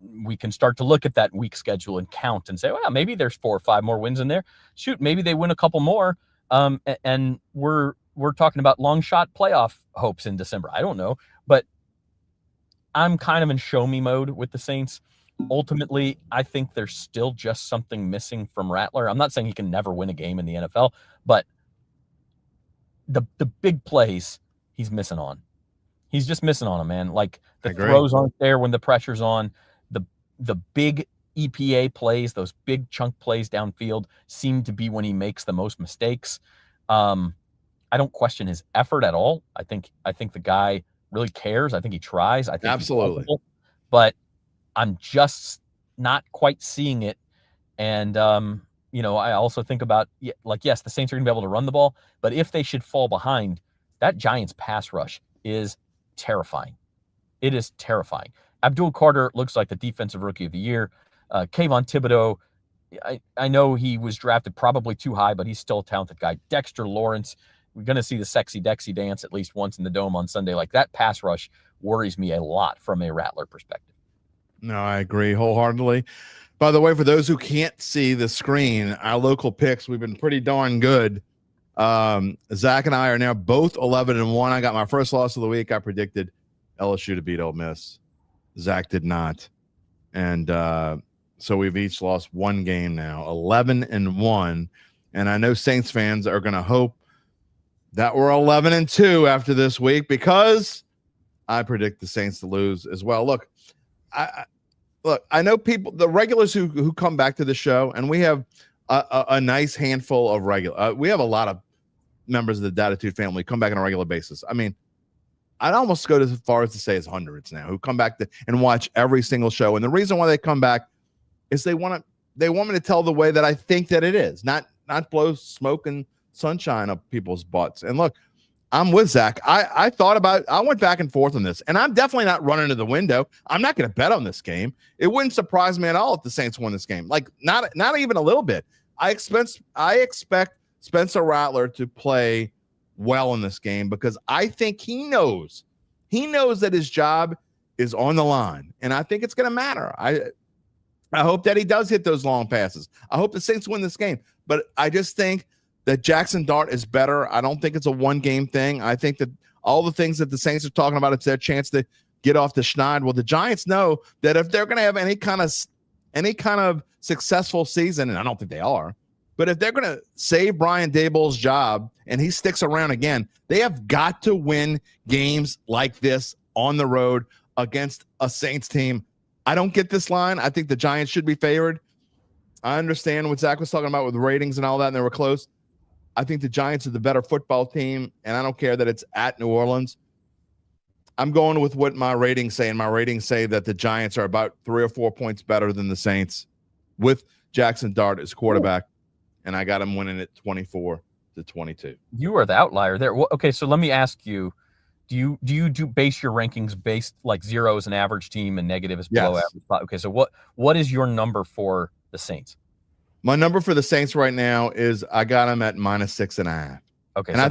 we can start to look at that week schedule and count and say, well, maybe there's 4 or 5 more wins in there. Shoot, maybe they win a couple more. And we're talking about long shot playoff hopes in December. I don't know, but I'm kind of in show me mode with the Saints. Ultimately, I think there's still just something missing from Rattler. I'm not saying he can never win a game in the NFL, but the big plays he's missing on. He's just missing on them, man. Like the throws aren't there when the pressure's on. The big EPA plays, those big chunk plays downfield, seem to be when he makes the most mistakes. I don't question his effort at all. I think the guy really cares. I think he tries. I think absolutely, but I'm just not quite seeing it. And I also think about yes, the Saints are going to be able to run the ball, but if they should fall behind, that Giants pass rush is terrifying. It is terrifying. Abdul Carter looks like the defensive rookie of the year. Kayvon Thibodeau, I know he was drafted probably too high, but he's still a talented guy. Dexter Lawrence, we're going to see the sexy Dexy dance at least once in the Dome on Sunday. Like, that pass rush worries me a lot from a Rattler perspective. No, I agree wholeheartedly. By the way, for those who can't see the screen, our local picks, we've been pretty darn good. Zach and I are now both 11-1. I got my first loss of the week. I predicted LSU to beat Ole Miss. Zach did not. And so we've each lost one game now, 11-1. And I know Saints fans are going to hope that we're 11-2 after this week, because I predict the Saints to lose as well. Look, I know people, the regulars who come back to the show, and we have a nice handful of regular. We have a lot of members of the Dattitude family come back on a regular basis. I mean, I'd almost go as far as to say it's hundreds now who come back and watch every single show. And the reason why they come back is they want me to tell the way that I think that it is, not blow smoke and sunshine up people's butts. And look, I'm with Zach. I went back and forth on this, and I'm definitely not running to the window. I'm not going to bet on this game. It wouldn't surprise me at all if the Saints won this game. Like, not even a little bit. I expect Spencer Rattler to play well in this game, because I think he knows that his job is on the line, and I think it's going to matter. I hope that he does hit those long passes. I hope the Saints win this game, but I just think that Jaxson Dart is better. I don't think it's a one-game thing. I think that all the things that the Saints are talking about, it's their chance to get off the schneid. Well, the Giants know that if they're going to have any kind of successful season, and I don't think they are, but if they're going to save Brian Daboll's job and he sticks around again, they have got to win games like this on the road against a Saints team. I don't get this line. I think the Giants should be favored. I understand what Zach was talking about with ratings and all that, and they were close. I think the Giants are the better football team, and I don't care that it's at New Orleans. I'm going with what my ratings say, and my ratings say that the Giants are about 3 or 4 points better than the Saints with Jaxson Dart as quarterback, and I got him winning at 24-22. You are the outlier there. Okay, so let me ask you, do you base your rankings based like 0 is an average team and negative is below average? Okay, so what is your number for the Saints? My number for the Saints right now is I got them at -6.5. Okay, and so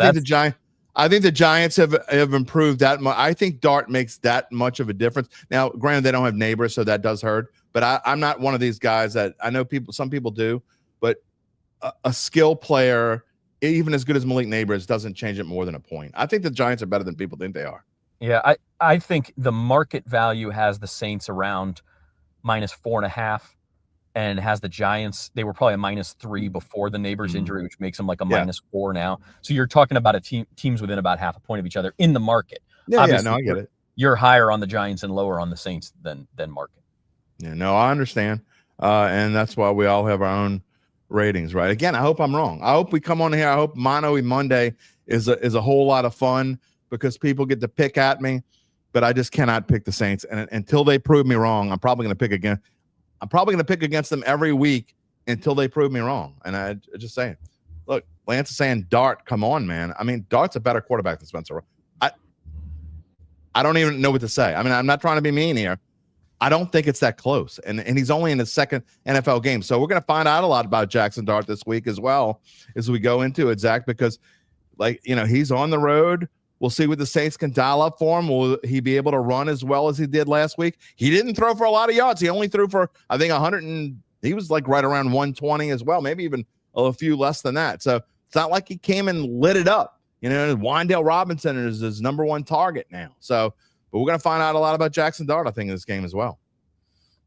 I think the Giants have improved that much. I think Dart makes that much of a difference. Now, granted, they don't have Neighbors, so that does hurt. But I'm not one of these guys that I know some people do, but a skill player, even as good as Malik Neighbors, doesn't change it more than a point. I think the Giants are better than people think they are. Yeah, I think the market value has the Saints around -4.5. and has the Giants, they were probably a -3 before the Neighbors injury, which makes them like a -4 now. So you're talking about teams within about half a point of each other in the market. Obviously, no, I get it. You're higher on the Giants and lower on the Saints than market. Yeah, no, I understand. And that's why we all have our own ratings, right? Again, I hope I'm wrong. I hope we come on here. I hope Mono Monday is a whole lot of fun because people get to pick at me, but I just cannot pick the Saints. And until they prove me wrong, I'm probably going to pick again. I'm probably going to pick against them every week until they prove me wrong. And I just saying, look, Lance is saying Dart, come on, man. I mean, Dart's a better quarterback than Spencer. I don't even know what to say. I mean, I'm not trying to be mean here. I don't think it's that close. And he's only in his second NFL game. So we're going to find out a lot about Jaxson Dart this week as well as we go into it, Zach, because, he's on the road. We'll see what the Saints can dial up for him. Will he be able to run as well as he did last week? He didn't throw for a lot of yards. He only threw for, I think, 100 he was like right around 120 as well, maybe even a few less than that. So it's not like he came and lit it up. Wandale Robinson is his number one target now. So, but we're going to find out a lot about Jaxson Dart, I think, in this game as well.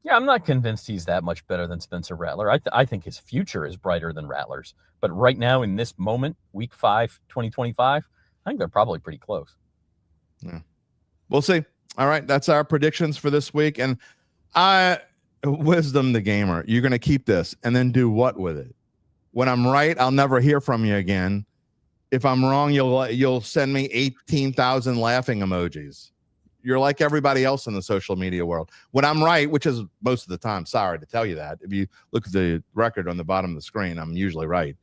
Yeah, I'm not convinced he's that much better than Spencer Rattler. I think his future is brighter than Rattler's. But right now, in this moment, week 5, 2025, I think they're probably pretty close. Yeah. We'll see. All right. That's our predictions for this week. And Wisdom the Gamer, you're going to keep this and then do what with it? When I'm right, I'll never hear from you again. If I'm wrong, you'll send me 18,000 laughing emojis. You're like everybody else in the social media world. When I'm right, which is most of the time, sorry to tell you that. If you look at the record on the bottom of the screen, I'm usually right.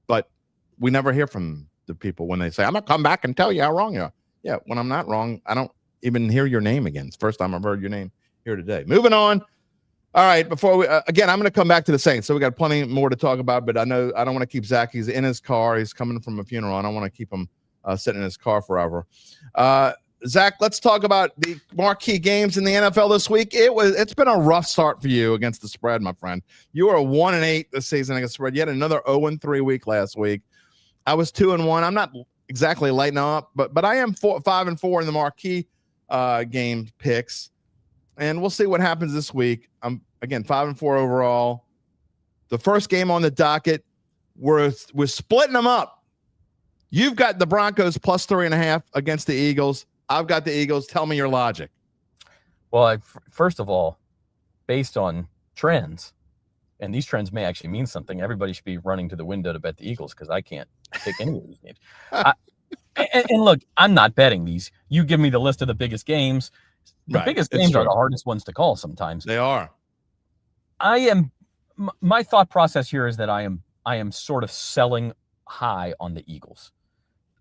But we never hear from the people when they say, I'm going to come back and tell you how wrong you are. Yeah, when I'm not wrong, I don't even hear your name again. It's the first time I've heard your name here today. Moving on. All right, before we again, I'm going to come back to the Saints. So we got plenty more to talk about, but I know I don't want to keep Zach. He's in his car. He's coming from a funeral. I don't want to keep him sitting in his car forever. Zach, let's talk about the marquee games in the NFL this week. It's been a rough start for you against the spread, my friend. You were 1-8 this season against the spread. You had another 0-3 week last week. I was 2-1. I'm not exactly lighting up, but I am 5-4 in the marquee game picks. And we'll see what happens this week. I'm again 5-4 overall. The first game on the docket, we're splitting them up. You've got the Broncos plus 3.5 against the Eagles. I've got the Eagles. Tell me your logic. Well, first of all, based on trends, and these trends may actually mean something, everybody should be running to the window to bet the Eagles because I can't pick any of these games. And look, I'm not betting these. You give me the list of the biggest games. The biggest games are the hardest ones to call sometimes. They are. My thought process here is that I am sort of selling high on the Eagles.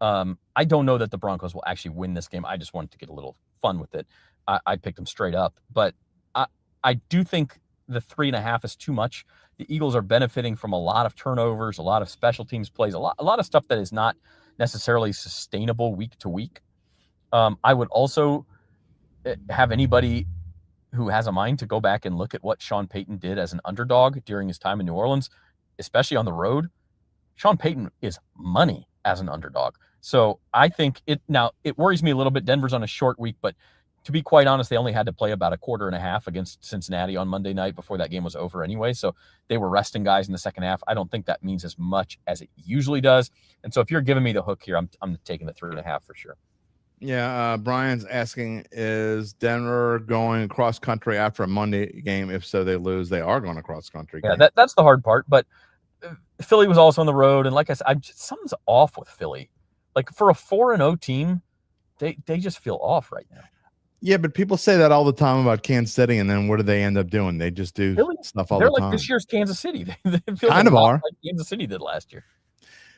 I don't know that the Broncos will actually win this game. I just wanted to get a little fun with it. I picked them straight up, but I do think the 3.5 is too much. The Eagles are benefiting from a lot of turnovers, a lot of special teams plays, a lot of stuff that is not necessarily sustainable week to week. I would also have anybody who has a mind to go back and look at what Sean Payton did as an underdog during his time in New Orleans, especially on the road. Sean Payton is money as an underdog. So I think it worries me a little bit. Denver's on a short week, but to be quite honest, they only had to play about a quarter and a half against Cincinnati on Monday night before that game was over anyway. So they were resting guys in the second half. I don't think that means as much as it usually does. And so if you're giving me the hook here, I'm taking the 3.5 for sure. Yeah, Brian's asking, is Denver going cross country after a Monday game? If so, they lose. They are going to cross country. Yeah, that's the hard part. But Philly was also on the road, and like I said, something's off with Philly. Like for a 4-0 team, they just feel off right now. Yeah, but people say that all the time about Kansas City, and then what do they end up doing? They just do stuff all the time. They're like this year's Kansas City. They feel kind of are like Kansas City did last year.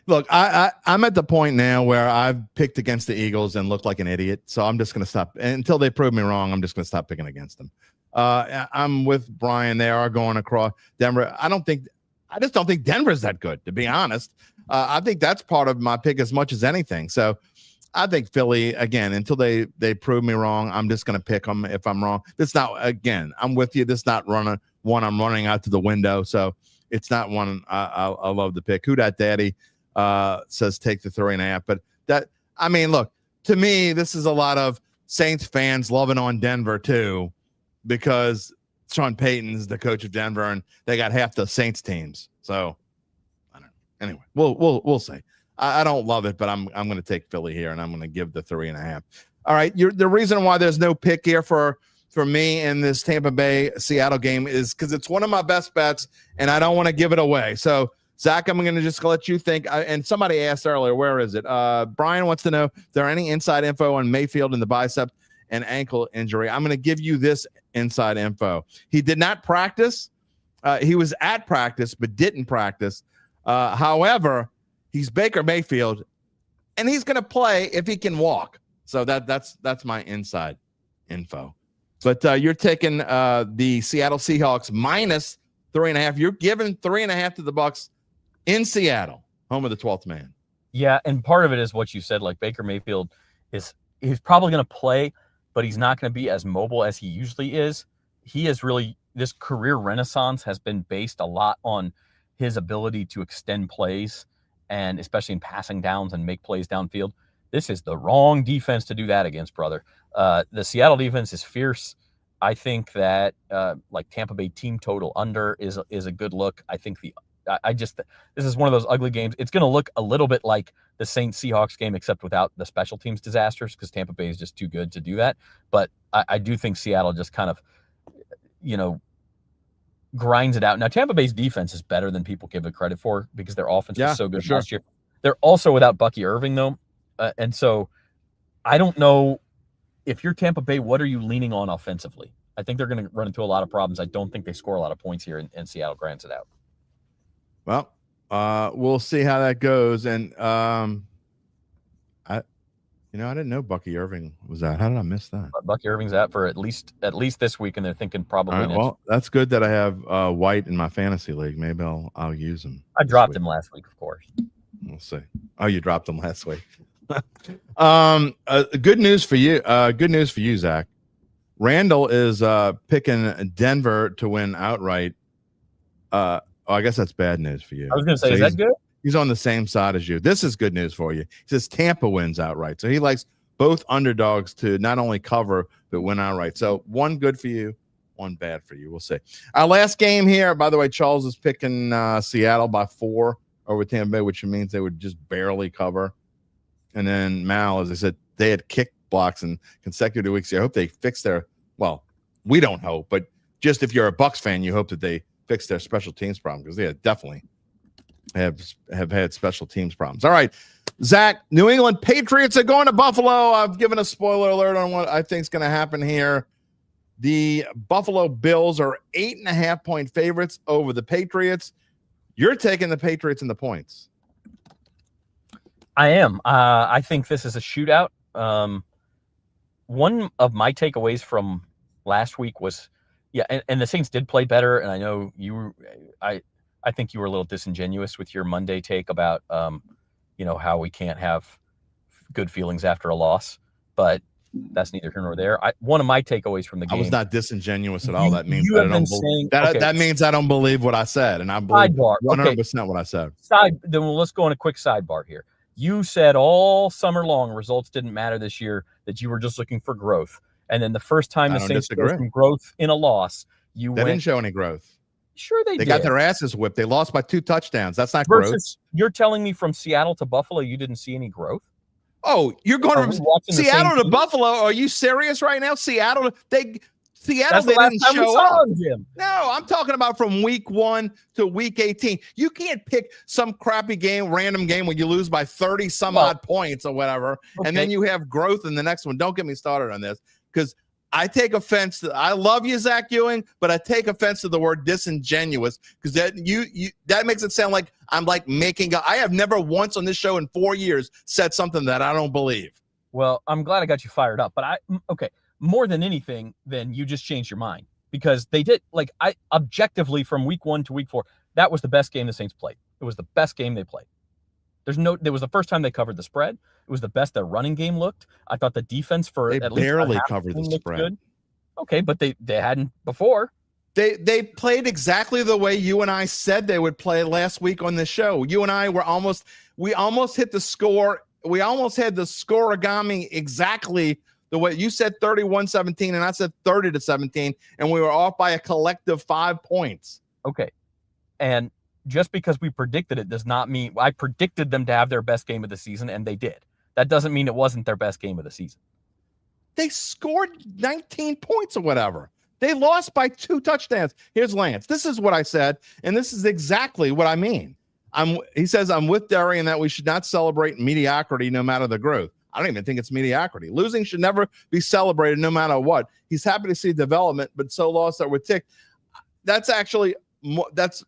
Look, I'm at the point now where I've picked against the Eagles and looked like an idiot. So I'm just going to stop. And until they prove me wrong, I'm just going to stop picking against them. I'm with Brian. They are going across Denver. I just don't think Denver's that good, to be honest. I think that's part of my pick as much as anything. So I think Philly, again, until they prove me wrong, I'm just going to pick them if I'm wrong. That's not, again, I'm with you. This is not one I'm running out to the window. So it's not one I love to pick. Who Dat Daddy says take the 3.5. But look, to me, this is a lot of Saints fans loving on Denver too, because Sean Payton's the coach of Denver and they got half the Saints teams. So I don't know. Anyway, we'll see. I don't love it, but I'm going to take Philly here and I'm going to give the 3.5. All right. The reason why there's no pick here for me in this Tampa Bay Seattle game is because it's one of my best bets and I don't want to give it away. So Zach, I'm going to just let you think. And somebody asked earlier, where is it? Brian wants to know if there are any inside info on Mayfield and the bicep and ankle injury. I'm going to give you this inside info. He did not practice. He was at practice, but didn't practice. However, he's Baker Mayfield, and he's going to play if he can walk. So that's my inside info. But you're taking the Seattle Seahawks minus 3.5. You're giving 3.5 to the Bucs in Seattle, home of the 12th man. Yeah, and part of it is what you said. Like Baker Mayfield he's probably going to play, but he's not going to be as mobile as he usually is. He is really, this career renaissance has been based a lot on his ability to extend plays, and especially in passing downs and make plays downfield. This is the wrong defense to do that against, brother. The Seattle defense is fierce. I think that like Tampa Bay team total under is a good look. I think this is one of those ugly games. It's going to look a little bit like the Saints Seahawks game, except without the special teams disasters, because Tampa Bay is just too good to do that. But I do think Seattle just kind of, grinds it out. Now, Tampa Bay's defense is better than people give it credit for because their offense was so good last year. They're also without Bucky Irving, though. And so I don't know, if you're Tampa Bay, what are you leaning on offensively? I think they're going to run into a lot of problems. I don't think they score a lot of points here, and Seattle grinds it out. Well, we'll see how that goes. And I didn't know Bucky Irving was out. How did I miss that? Bucky Irving's out for at least this week, and they're thinking probably. Right, well, that's good that I have White in my fantasy league. Maybe I'll use him. I dropped him last week, of course. We'll see. Oh, you dropped him last week. Good news for you. Good news for you, Zach. Randall is picking Denver to win outright. I guess that's bad news for you. I was going to say, is that good? He's on the same side as you. This is good news for you. He says Tampa wins outright. So he likes both underdogs to not only cover, but win outright. So one good for you, one bad for you. We'll see. Our last game here, by the way, Charles is picking Seattle by 4 over Tampa Bay, which means they would just barely cover. And then Mal, as I said, they had kick blocks in consecutive weeks. I hope they fix we don't hope, but just if you're a Bucs fan, you hope that they fix their special teams problem, because they definitely have had special teams problems. All right, Zach, New England Patriots are going to Buffalo. I've given a spoiler alert on what I think is going to happen here. The Buffalo Bills are 8.5-point favorites over the Patriots. You're taking the Patriots in the points. I am. I think this is a shootout. One of my takeaways from last week was, and the Saints did play better. And I know I think you were a little disingenuous with your Monday take about, how we can't have good feelings after a loss, but that's neither here nor there. One of my takeaways from the game. I was not disingenuous at all. That means that I don't believe that means I don't believe what I said, and I believe 100% what I said. Let's go on a quick sidebar here. You said all summer long results didn't matter this year, that you were just looking for growth. And then the first time the Saints showed some growth in a loss, they didn't show any growth. Sure they did. They got their asses whipped. They lost by 2 touchdowns. That's not growth. You're telling me from Seattle to Buffalo you didn't see any growth? Oh, you're going from Seattle to Buffalo? Are you serious right now? Seattle, they didn't show up. No, I'm talking about from week 1 to week 18. You can't pick some crappy random game where you lose by 30 some odd points or whatever, and then you have growth in the next one. Don't get me started on this, because I take offense to, I love you, Zach Ewing, but I take offense to the word disingenuous, because that makes it sound like I'm like I have never once on this show in 4 years said something that I don't believe. Well, I'm glad I got you fired up, but more than anything, then you just changed your mind, because they did, objectively from week 1 to week 4, that was the best game the Saints played. It was the best game they played. There was the first time they covered the spread. It was the best their running game looked. I thought the defense they barely covered the spread. Good. Okay, but they hadn't before. They played exactly the way you and I said they would play last week on the show. You and I we almost hit the score. We almost had the scoregami exactly the way you said, 31-17, and I said 30-17, and we were off by a collective 5 points. Okay. And just because we predicted it does not mean I predicted them to have their best game of the season, and they did. That doesn't mean it wasn't their best game of the season. They scored 19 points or whatever. They lost by 2 touchdowns. Here's Lance. This is what I said, and this is exactly what I mean. He says, I'm with Derry in that we should not celebrate mediocrity no matter the growth. I don't even think it's mediocrity. Losing should never be celebrated no matter what. He's happy to see development, but so lost that we're ticked. That's actually that's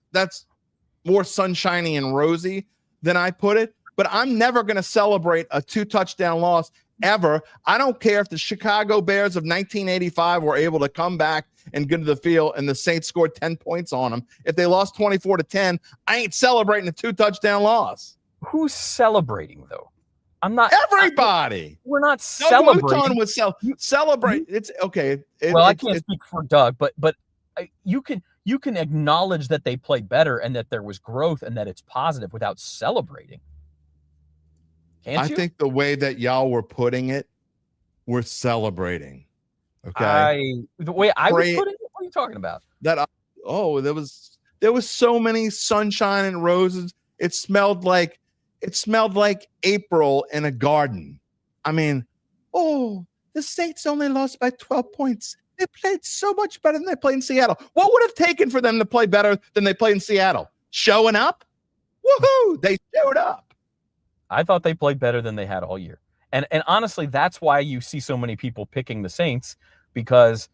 more sunshiny and rosy than I put it. But I'm never going to celebrate a 2-touchdown loss ever. I don't care if the Chicago Bears of 1985 were able to come back and get to the field and the Saints scored 10 points on them. If they lost 24-10, I ain't celebrating a 2-touchdown loss. Who's celebrating, though? I'm not. Everybody. We're not celebrating. No, Mouton was celebrate. It's okay. I can't speak for Doug, but you can acknowledge that they played better and that there was growth and that it's positive without celebrating. I think the way that y'all were putting it, we're celebrating. Okay. The way I was putting it, what are you talking about? There was so many sunshine and roses. It smelled like April in a garden. I mean, the Saints only lost by 12 points. They played so much better than they played in Seattle. What would have taken for them to play better than they played in Seattle? Showing up? Woohoo! They showed up. I thought they played better than they had all year. And honestly, that's why you see so many people picking the Saints, because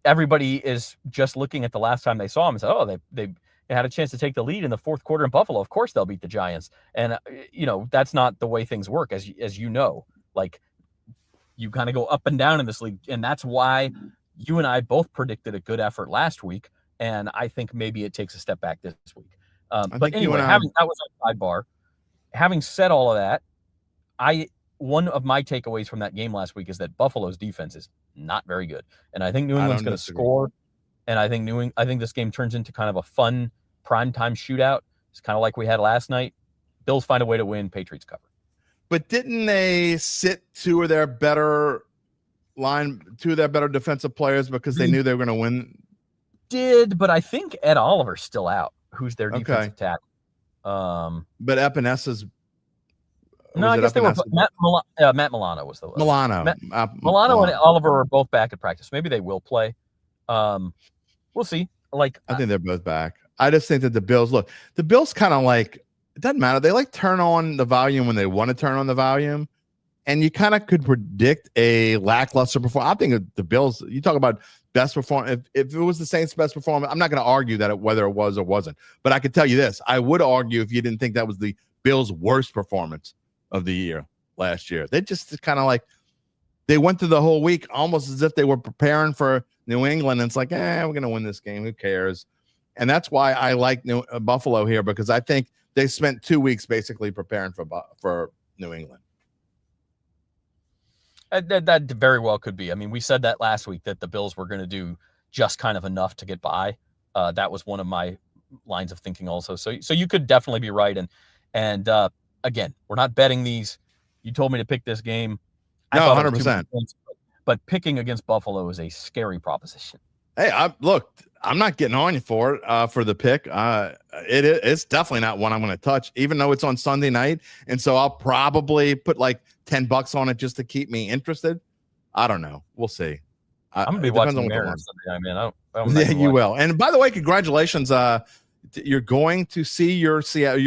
everybody is just looking at the last time they saw them and said, they had a chance to take the lead in the fourth quarter in Buffalo. Of course they'll beat the Giants. And, that's not the way things work, as you know. Like, you kind of go up and down in this league. And that's why you and I both predicted a good effort last week. And I think maybe it takes a step back this week. But anyway, that was a sidebar. Having said all of that, one of my takeaways from that game last week is that Buffalo's defense is not very good, and I think New England's going to score. And I think this game turns into kind of a fun primetime shootout. It's kind of like we had last night. Bills find a way to win. Patriots cover. But didn't they sit two of their better defensive players because they knew they were going to win? Did, but I think Ed Oliver's still out. Who's their defensive tackle? But Epenesa's. No, I guess they were. Matt Milano was the Milano. Milano and Oliver are both back at practice. Maybe they will play. We'll see. I think they're both back. I just think that the Bills kind of it doesn't matter. They turn on the volume when they want to turn on the volume, and you kind of could predict a lackluster performance. I think the Bills. You talk about best performance. If it was the Saints' best performance, I'm not going to argue that whether it was or wasn't. But I could tell you this: I would argue if you didn't think that was the Bills' worst performance of the year last year. They just kind of they went through the whole week almost as if they were preparing for New England. And it's we're going to win this game. Who cares? And that's why I like Buffalo here, because I think they spent 2 weeks basically preparing for New England. That very well could be. I mean, we said that last week that the Bills were going to do just kind of enough to get by. That was one of my lines of thinking also. So you could definitely be right. And again, we're not betting these. You told me to pick this game. No, 100%. But picking against Buffalo is a scary proposition. Hey, I'm not getting on you for it, for the pick. It's definitely not one I'm going to touch, even though it's on Sunday night. And so I'll probably put $10 on it just to keep me interested. I don't know. We'll see. I'm going to be watching the Mariners Sunday. I mean, yeah, you will. And by the way, congratulations. You're going to see your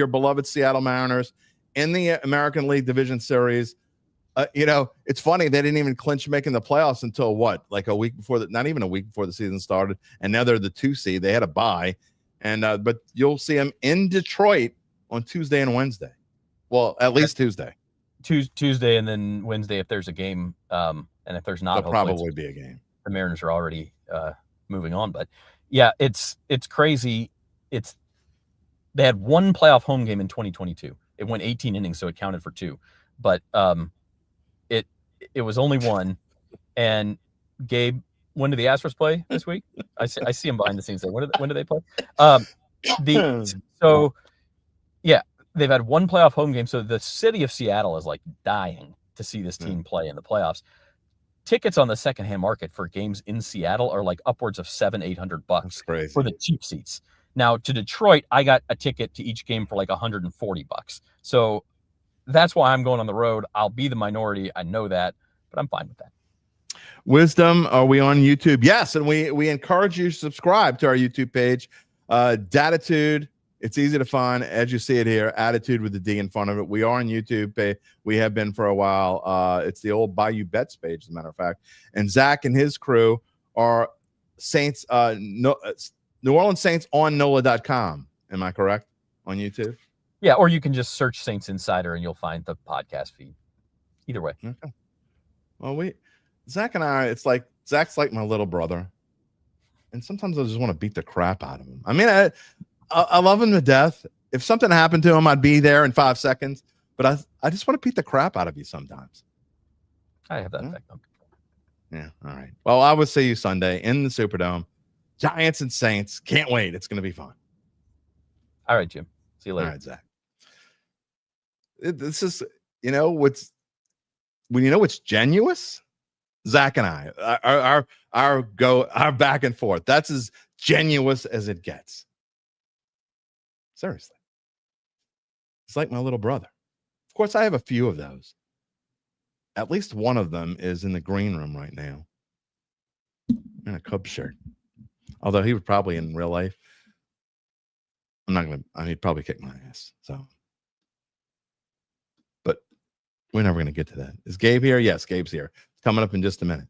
beloved Seattle Mariners in the American League Division Series. It's funny, they didn't even clinch making the playoffs until a week before not even a week before the season started. And now they're the 2 seed. They had a bye. And but you'll see them in Detroit on Tuesday and Wednesday. Well, at least Tuesday. Tuesday and then Wednesday if there's a game. And if there's not, there'll probably be a game. The Mariners are already moving on. But yeah, it's crazy. They had one playoff home game in 2022. It went 18 innings, so it counted for 2. But it was only one. And Gabe, when do the Astros play this week? I see him behind the scenes there. When do they play? They've had one playoff home game. So the city of Seattle is dying to see this team play in the playoffs. Tickets on the secondhand market for games in Seattle are upwards of $700-800 for the cheap seats. Now to Detroit, I got a ticket to each game for $140. So that's why I'm going on the road. I'll be the minority. I know that, but I'm fine with that. Wisdom, are we on YouTube? Yes, and we encourage you to subscribe to our YouTube page. Dattitude, It's easy to find, as you see it here, Attitude with the D in front of it. We are on YouTube. We have been for a while. It's the old Bayou Bets page, as a matter of fact. And Zach and his crew are Saints, New Orleans Saints on NOLA.com. Am I correct? On YouTube? Yeah, or you can just search Saints Insider and you'll find the podcast feed. Either way. Okay. Well, Zach and I, it's like Zach's like my little brother. And sometimes I just want to beat the crap out of him. I mean, I love him to death. If something happened to him, I'd be there in 5 seconds. But I just want to beat the crap out of you sometimes. I have that effect. Yeah. All right. Well, I will see you Sunday in the Superdome. Giants and Saints. Can't wait. It's going to be fun. All right, Jim. See you later. All right, Zach. This is, what's genuous? Zach and I, our back and forth. That's as genuous as it gets. Seriously. It's like my little brother. Of course, I have a few of those. At least one of them is in the green room right now. In a Cubs shirt. Although he would probably in real life. He'd probably kick my ass. So. But we're never going to get to that. Is Gabe here? Yes, Gabe's here. Coming up in just a minute.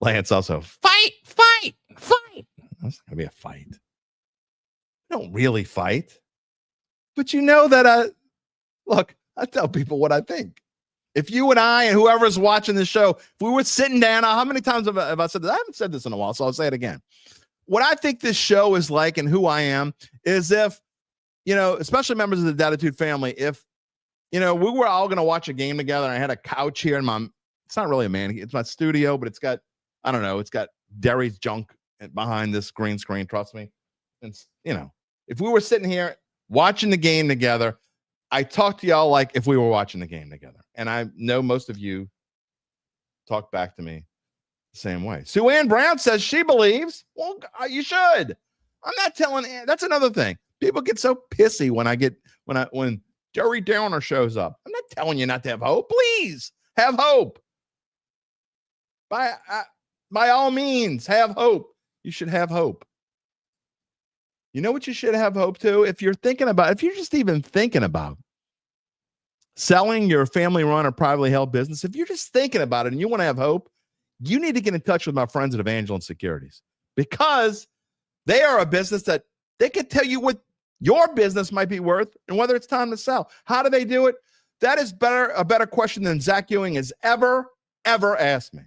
Lance also. Fight. That's not going to be a fight. I don't really fight. But that look, I tell people what I think. If you and I and whoever's watching the show, if we were sitting down, how many times have I said this? I haven't said this in a while, so I'll say it again. What I think this show is like and who I am is if, especially members of the Dattitude family, if, we were all going to watch a game together and I had a couch here and it's not really a man, it's my studio, but it's got Derry's junk behind this green screen, trust me. And, if we were sitting here watching the game together, I talk to y'all like if we were watching the game together. And I know most of you talk back to me the same way. Sue Ann Brown says she believes. Well, you should. I'm not telling. That's another thing. People get so pissy when Jerry Downer shows up. I'm not telling you not to have hope. Please have hope. By all means, have hope. You should have hope. You know what you should have hope to? If you're just even thinking about selling your family-run or privately held business, if you're just thinking about it and you want to have hope, you need to get in touch with my friends at Evangeline Securities because they are a business that they can tell you what your business might be worth and whether it's time to sell. How do they do it? That is a better question than Zach Ewing has ever asked me.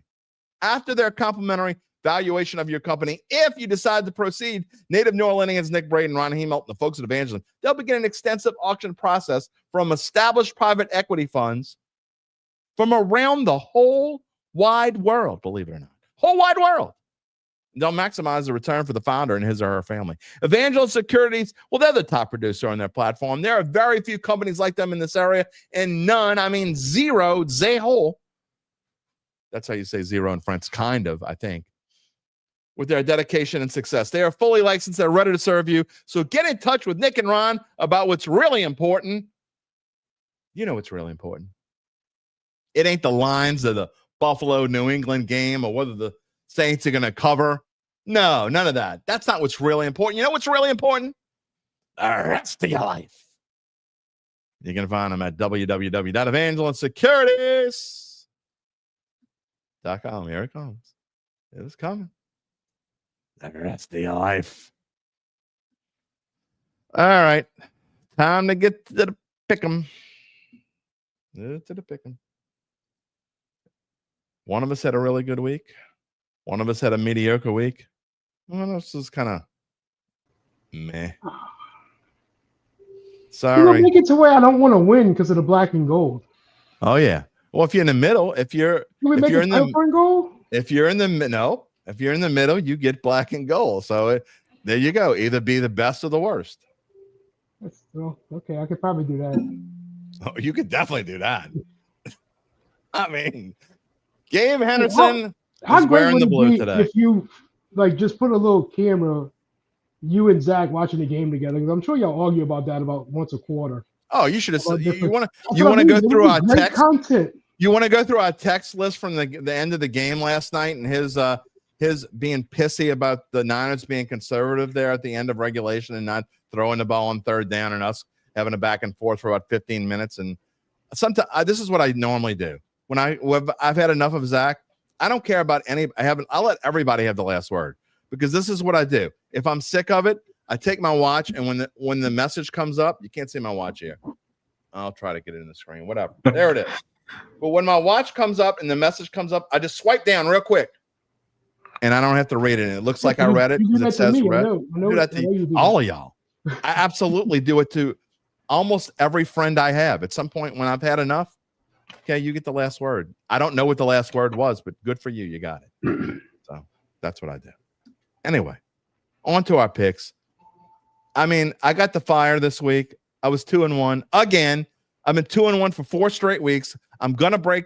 After their complimentary valuation of your company, if you decide to proceed, native New Orleanians Nick Braden, Ron Hemelt, the folks at Evangeline, they'll begin an extensive auction process from established private equity funds from around the whole wide world, believe it or not. Whole wide world. They'll maximize the return for the founder and his or her family. Evangeline Securities, well, they're the top producer on their platform. There are very few companies like them in this area, and none, zero, zéro. That's how you say zero in French, kind of, I think. With their dedication and success. They are fully licensed. They're ready to serve you. So get in touch with Nick and Ron about what's really important. You know what's really important. It ain't the lines of the Buffalo-New England game or whether the Saints are going to cover. No, none of that. That's not what's really important. You know what's really important? The rest of your life. You can find them at www.evangelinesecurities.com. Here it comes. It is coming. The rest of your life. All right. Time to get to the pick'em. To the pick'em. One of us had a really good week. One of us had a mediocre week. One of us was kind of meh. Sorry. Make it to where I don't want to win because of the black and gold. Oh yeah. Well, if you're in the middle, if you're in the middle, you get black and gold. So there you go. Either be the best or the worst. Okay, I could probably do that. Oh, you could definitely do that. Gabe Henderson is wearing the blue today. If you just put a little camera, you and Zach watching the game together, because I'm sure y'all argue about that about once a quarter. Oh, you should have. You want to go through our text content. You want to go through our text list from the end of the game last night and his his being pissy about the Niners being conservative there at the end of regulation and not throwing the ball on third down and us having a back and forth for about 15 minutes. And sometimes this is what I normally do when I've had enough of Zach. I don't care about I'll let everybody have the last word, because this is what I do. If I'm sick of it, I take my watch, and when the message comes up, you can't see my watch here. I'll try to get it in the screen. Whatever. There it is. But when my watch comes up and the message comes up, I just swipe down real quick. And I don't have to read it. And it looks like I read it because it says read. I do that to all of y'all. I absolutely do it to almost every friend I have. At some point when I've had enough, okay, you get the last word. I don't know what the last word was, but good for you. You got it. So that's what I do. Anyway, on to our picks. I mean, I got the fire this week. I was 2-1 again. I've been 2-1 for 4 straight weeks. I'm gonna break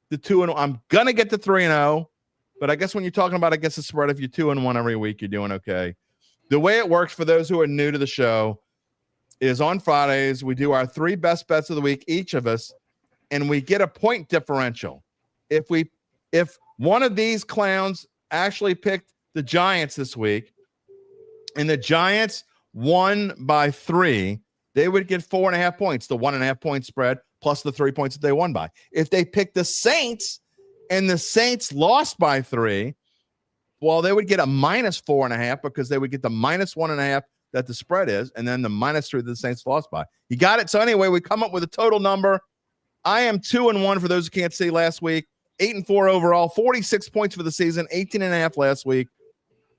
the 2-0. I'm gonna get to 3-0. But I guess when you're talking about against the spread, if you're 2-1 every week, you're doing okay. The way it works for those who are new to the show is on Fridays we do our 3 best bets of the week, each of us, and we get a point differential. If one of these clowns actually picked the Giants this week, and the Giants won by 3, they would get 4.5 points, the 1.5 point spread plus the 3 points that they won by. If they picked the Saints and the Saints lost by 3, well, they would get a -4.5 because they would get the -1.5 that the spread is, and then the -3 that the Saints lost by. You got it? So anyway, we come up with a total number. I am 2-1 for those who can't see last week, 8-4 overall, 46 points for the season, 18.5 last week.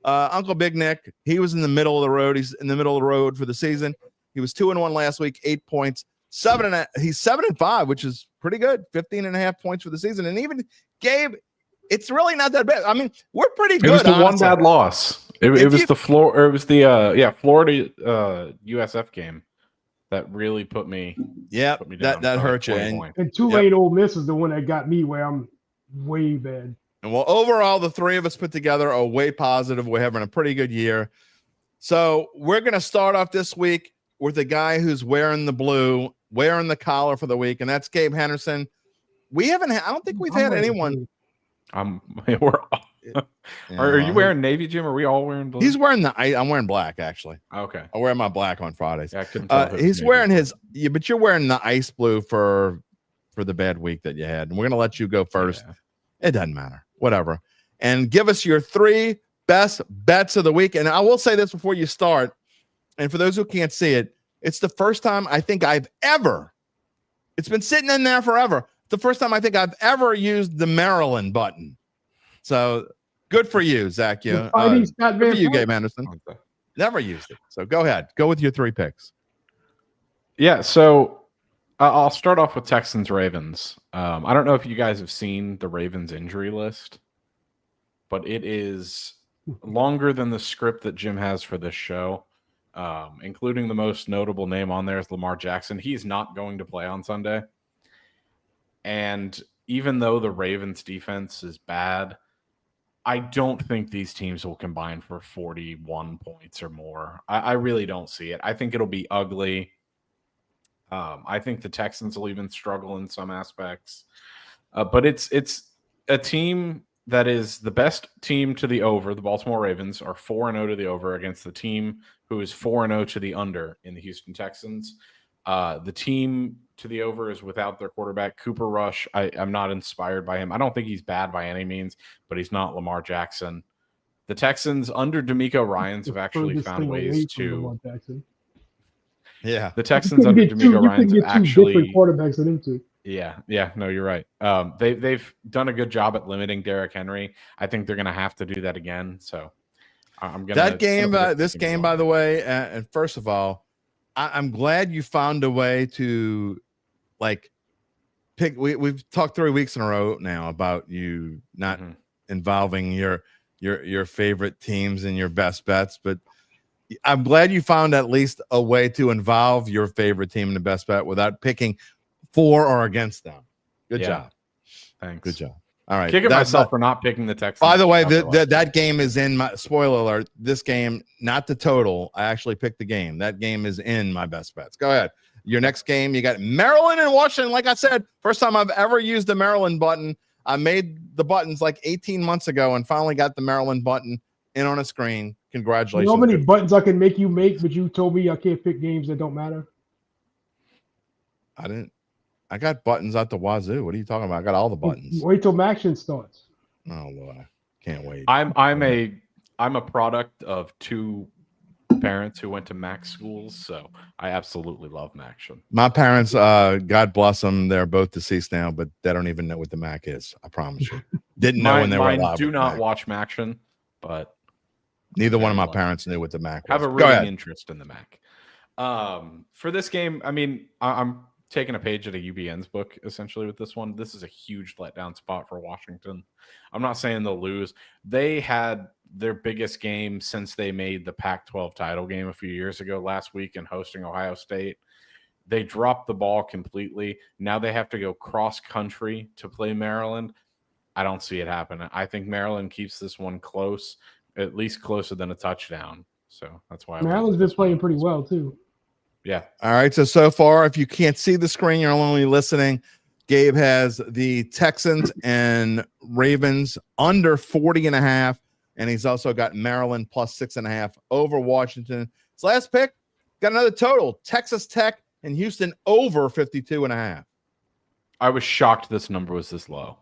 Uncle Big Nick, he was in the middle of the road. He's in the middle of the road for the season. He was 2-1 last week, 8 points, 7.5. He's 7-5, which is pretty good. 15.5 points for the season. And even Gabe, it's really not that bad. I mean, we're pretty good. It was the honestly. one bad loss. It was the Florida USF game that really put me. Yeah, put me down that hurt you. And Tulane Ole Miss is the one that got me where I'm way bad. And well, overall, the 3 of us put together are way positive. We're having a pretty good year. So we're going to start off this week with a guy who's wearing the blue, wearing the collar for the week, and that's Gabe Henderson. I don't think we've had anyone. Are you wearing navy, Jim? Are we all wearing blue? He's wearing I'm wearing black, actually. Okay. I wear my black on Fridays. Yeah, I couldn't tell he's wearing but you're wearing the ice blue for the bad week that you had. And we're going to let you go first. Yeah. It doesn't matter. Whatever. And give us your 3 best bets of the week. And I will say this before you start. And for those who can't see it, it's the first time I think it's been sitting in there forever. The first time I think I've ever used the Maryland button. So good for you, Zach. Good for you, Gabe Anderson. Never used it. So go ahead. Go with your 3 picks. Yeah, so I'll start off with Texans-Ravens. I don't know if you guys have seen the Ravens injury list, but it is longer than the script that Jim has for this show, including the most notable name on there is Lamar Jackson. He's not going to play on Sunday. And even though the Ravens defense is bad, I don't think these teams will combine for 41 points or more. I really don't see it. I think it'll be ugly. I think the Texans will even struggle in some aspects. But it's a team that is the best team to the over. The Baltimore Ravens are 4-0 to the over against the team who is 4-0 to the under in the Houston Texans. The team to the over is without their quarterback, Cooper Rush. I'm not inspired by him. I don't think he's bad by any means, but he's not Lamar Jackson. The Texans under DeMeco Ryans have actually found ways to. Yeah, the Texans under DeMeco Ryans have actually different quarterbacks than him too. Yeah. No, you're right. They've done a good job at limiting Derrick Henry. I think they're going to have to do that again. So I'm going to this game, by the way. And first of all, I'm glad you found a way to pick. We've talked 3 weeks in a row now about you not involving your favorite teams in your best bets, but I'm glad you found at least a way to involve your favorite team in the best bet without picking for or against them. Good job. Thanks. Good job. All right. Kicking myself for not picking the Texans. By the way, that game is in my spoiler alert. This game, not the total. I actually picked the game. That game is in my best bets. Go ahead. Your next game, you got Maryland and Washington. Like I said, first time I've ever used the Maryland button. I made the buttons like 18 months ago and finally got the Maryland button in on a screen. You Congratulations. know how many buttons I can make you make, but you told me I can't pick games that don't matter? I didn't. I got buttons out the wazoo. What are you talking about? I got all the buttons. Wait till Maction starts. Oh, Lord. Can't wait. I'm a product of two parents who went to Mac schools, so I absolutely love Maction. My parents, God bless them, they're both deceased now, but they don't even know what the Mac is. I promise you. Didn't know when they were alive. Do not watch Maction, but neither one of my parents knew what the Mac was. Have a rooting interest in the Mac. For this game, I mean, I'm taking a page out of UBN's book essentially with this one. This is a huge letdown spot for Washington. I'm not saying they'll lose. They had their biggest game since they made the Pac-12 title game a few years ago last week in hosting Ohio State. They dropped the ball completely. Now they have to go cross country to play Maryland. I don't see it happening. I think Maryland keeps this one close, at least closer than a touchdown. So that's why Maryland's been playing pretty well too. Yeah. All right. So far, if you can't see the screen, you're only listening. Gabe has the Texans and Ravens under 40.5. And he's also got Maryland plus 6.5 over Washington. His last pick got another total. Texas Tech and Houston over 52.5. I was shocked this number was this low.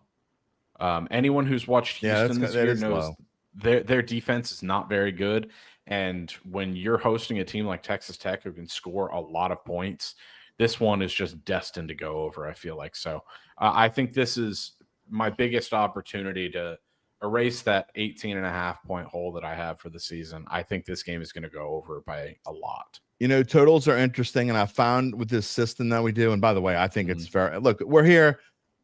Anyone who's watched Houston this year knows their defense is not very good. And when you're hosting a team like Texas Tech who can score a lot of points, this one is just destined to go over, I feel like. So I think this is my biggest opportunity to erase that 18.5 point hole that I have for the season. I think this game is going to go over by a lot. You know, totals are interesting. And I found with this system that we do, and by the way, I think it's fair. Look, we're here.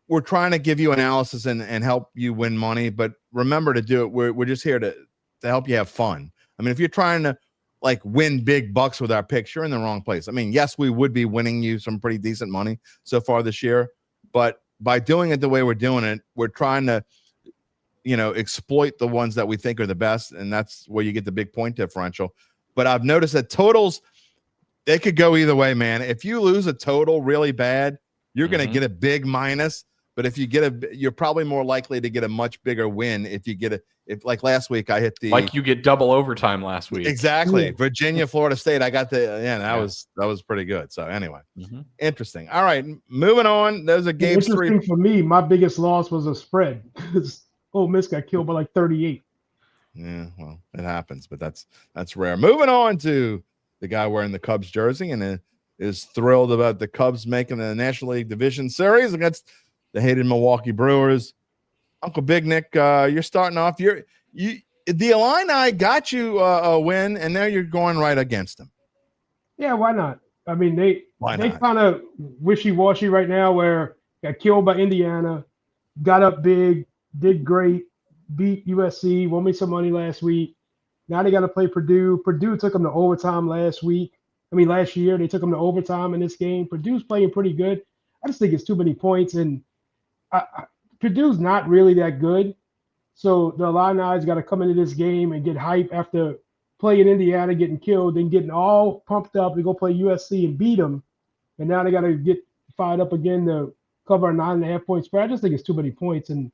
We're trying to give you analysis and help you win money. But remember to do it. We're just here to help you have fun. I mean, if you're trying to like win big bucks with our picks, you're in the wrong place. I mean, yes, we would be winning you some pretty decent money so far this year. But by doing it the way we're doing it, we're trying to, you know, exploit the ones that we think are the best. And that's where you get the big point differential. But I've noticed that totals, they could go either way, man. If you lose a total really bad, you're going to get a big minus. But if you get you're probably more likely to get a much bigger win if you get if like last week I hit like you get double overtime last week. Exactly. Virginia, Florida State. I got that was pretty good. So anyway, interesting. All right, moving on. Those are Gabe's interesting for me. My biggest loss was a spread because Ole Miss got killed by like 38. Yeah, well, it happens, but that's rare. Moving on to the guy wearing the Cubs jersey and is thrilled about the Cubs making the National League Division Series against the hated Milwaukee Brewers. Uncle Big Nick, you're starting off. The Illini got you a win, and now you're going right against them. Yeah, why not? I mean, they kind of wishy-washy right now where got killed by Indiana, got up big, did great, beat USC, won me some money last week. Now they got to play Purdue. Purdue took them to overtime last year. They took them to overtime in this game. Purdue's playing pretty good. I just think it's too many points, and Purdue's not really that good. So the Illini's got to come into this game and get hype after playing Indiana, getting killed, and getting all pumped up to go play USC and beat them. And now they got to get fired up again to cover a 9.5 point spread. I just think it's too many points, and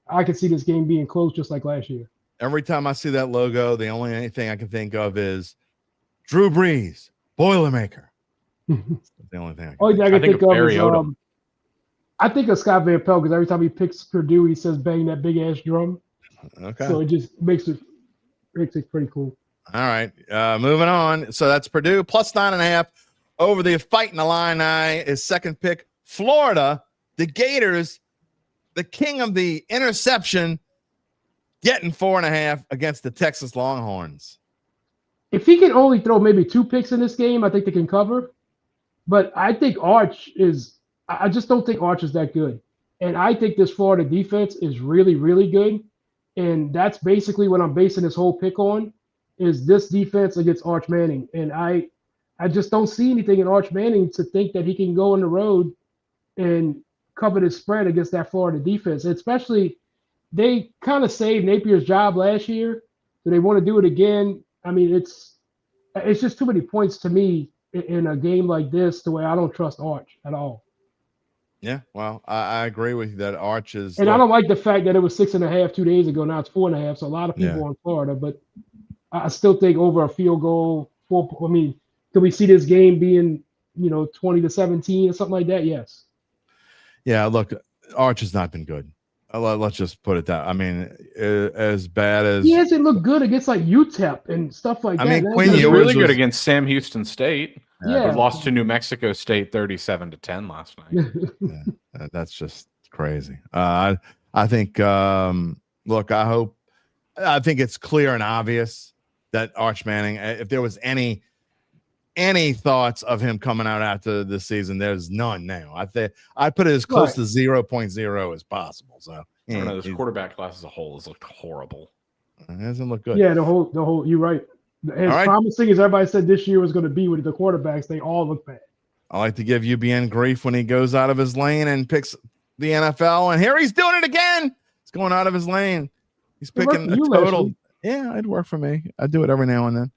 I can see this game being close just like last year. Every time I see that logo, the only thing I can think of is Drew Brees, Boilermaker. That's the only thing I can think of is I think of Scott Van Pelt because every time he picks Purdue, he says bang that big ass drum. Okay. So it just makes it pretty cool. All right. Moving on. So that's Purdue plus 9.5 over the Fighting Illini. Is second pick Florida. The Gators, the king of the interception, getting 4.5 against the Texas Longhorns. If he can only throw maybe 2 picks in this game, I think they can cover. But I think I just don't think Arch is that good. And I think this Florida defense is really, really good. And that's basically what I'm basing this whole pick on, is this defense against Arch Manning. And I just don't see anything in Arch Manning to think that he can go on the road and cover the spread against that Florida defense. Especially, they kind of saved Napier's job last year. So they want to do it again. I mean, it's just too many points to me in a game like this to where I don't trust Arch at all. Yeah, well, I agree with you that Arch is. And I don't like the fact that it was 6.5 2 days ago. Now it's 4.5. So a lot of people Yeah. in Florida, but I still think over a field goal. Can we see this game being 20-17 or something like that? Yes. Yeah, look, Arch has not been good. Let's just put it down. I mean, as bad as he hasn't looked good against like UTEP and stuff like that. I mean, That's Quinn He was Ewers really good was- against Sam Houston State. Yeah. But lost to New Mexico State 37-10 last night. Yeah, that's just crazy. I think. Look, I think it's clear and obvious that Arch Manning, if there was any thoughts of him coming out after this season, there's none now. I think I'd put it as close to 0.0 as possible. So I don't know. This quarterback class as a whole has looked horrible. It hasn't looked good. Yeah, the whole. You're right. As promising as everybody said this year was going to be with the quarterbacks, they all look bad. I like to give UBN grief when he goes out of his lane and picks the NFL, and here he's doing it again. He's going out of his lane. He's picking a total. Yeah, it'd work for me. I do it every now and then.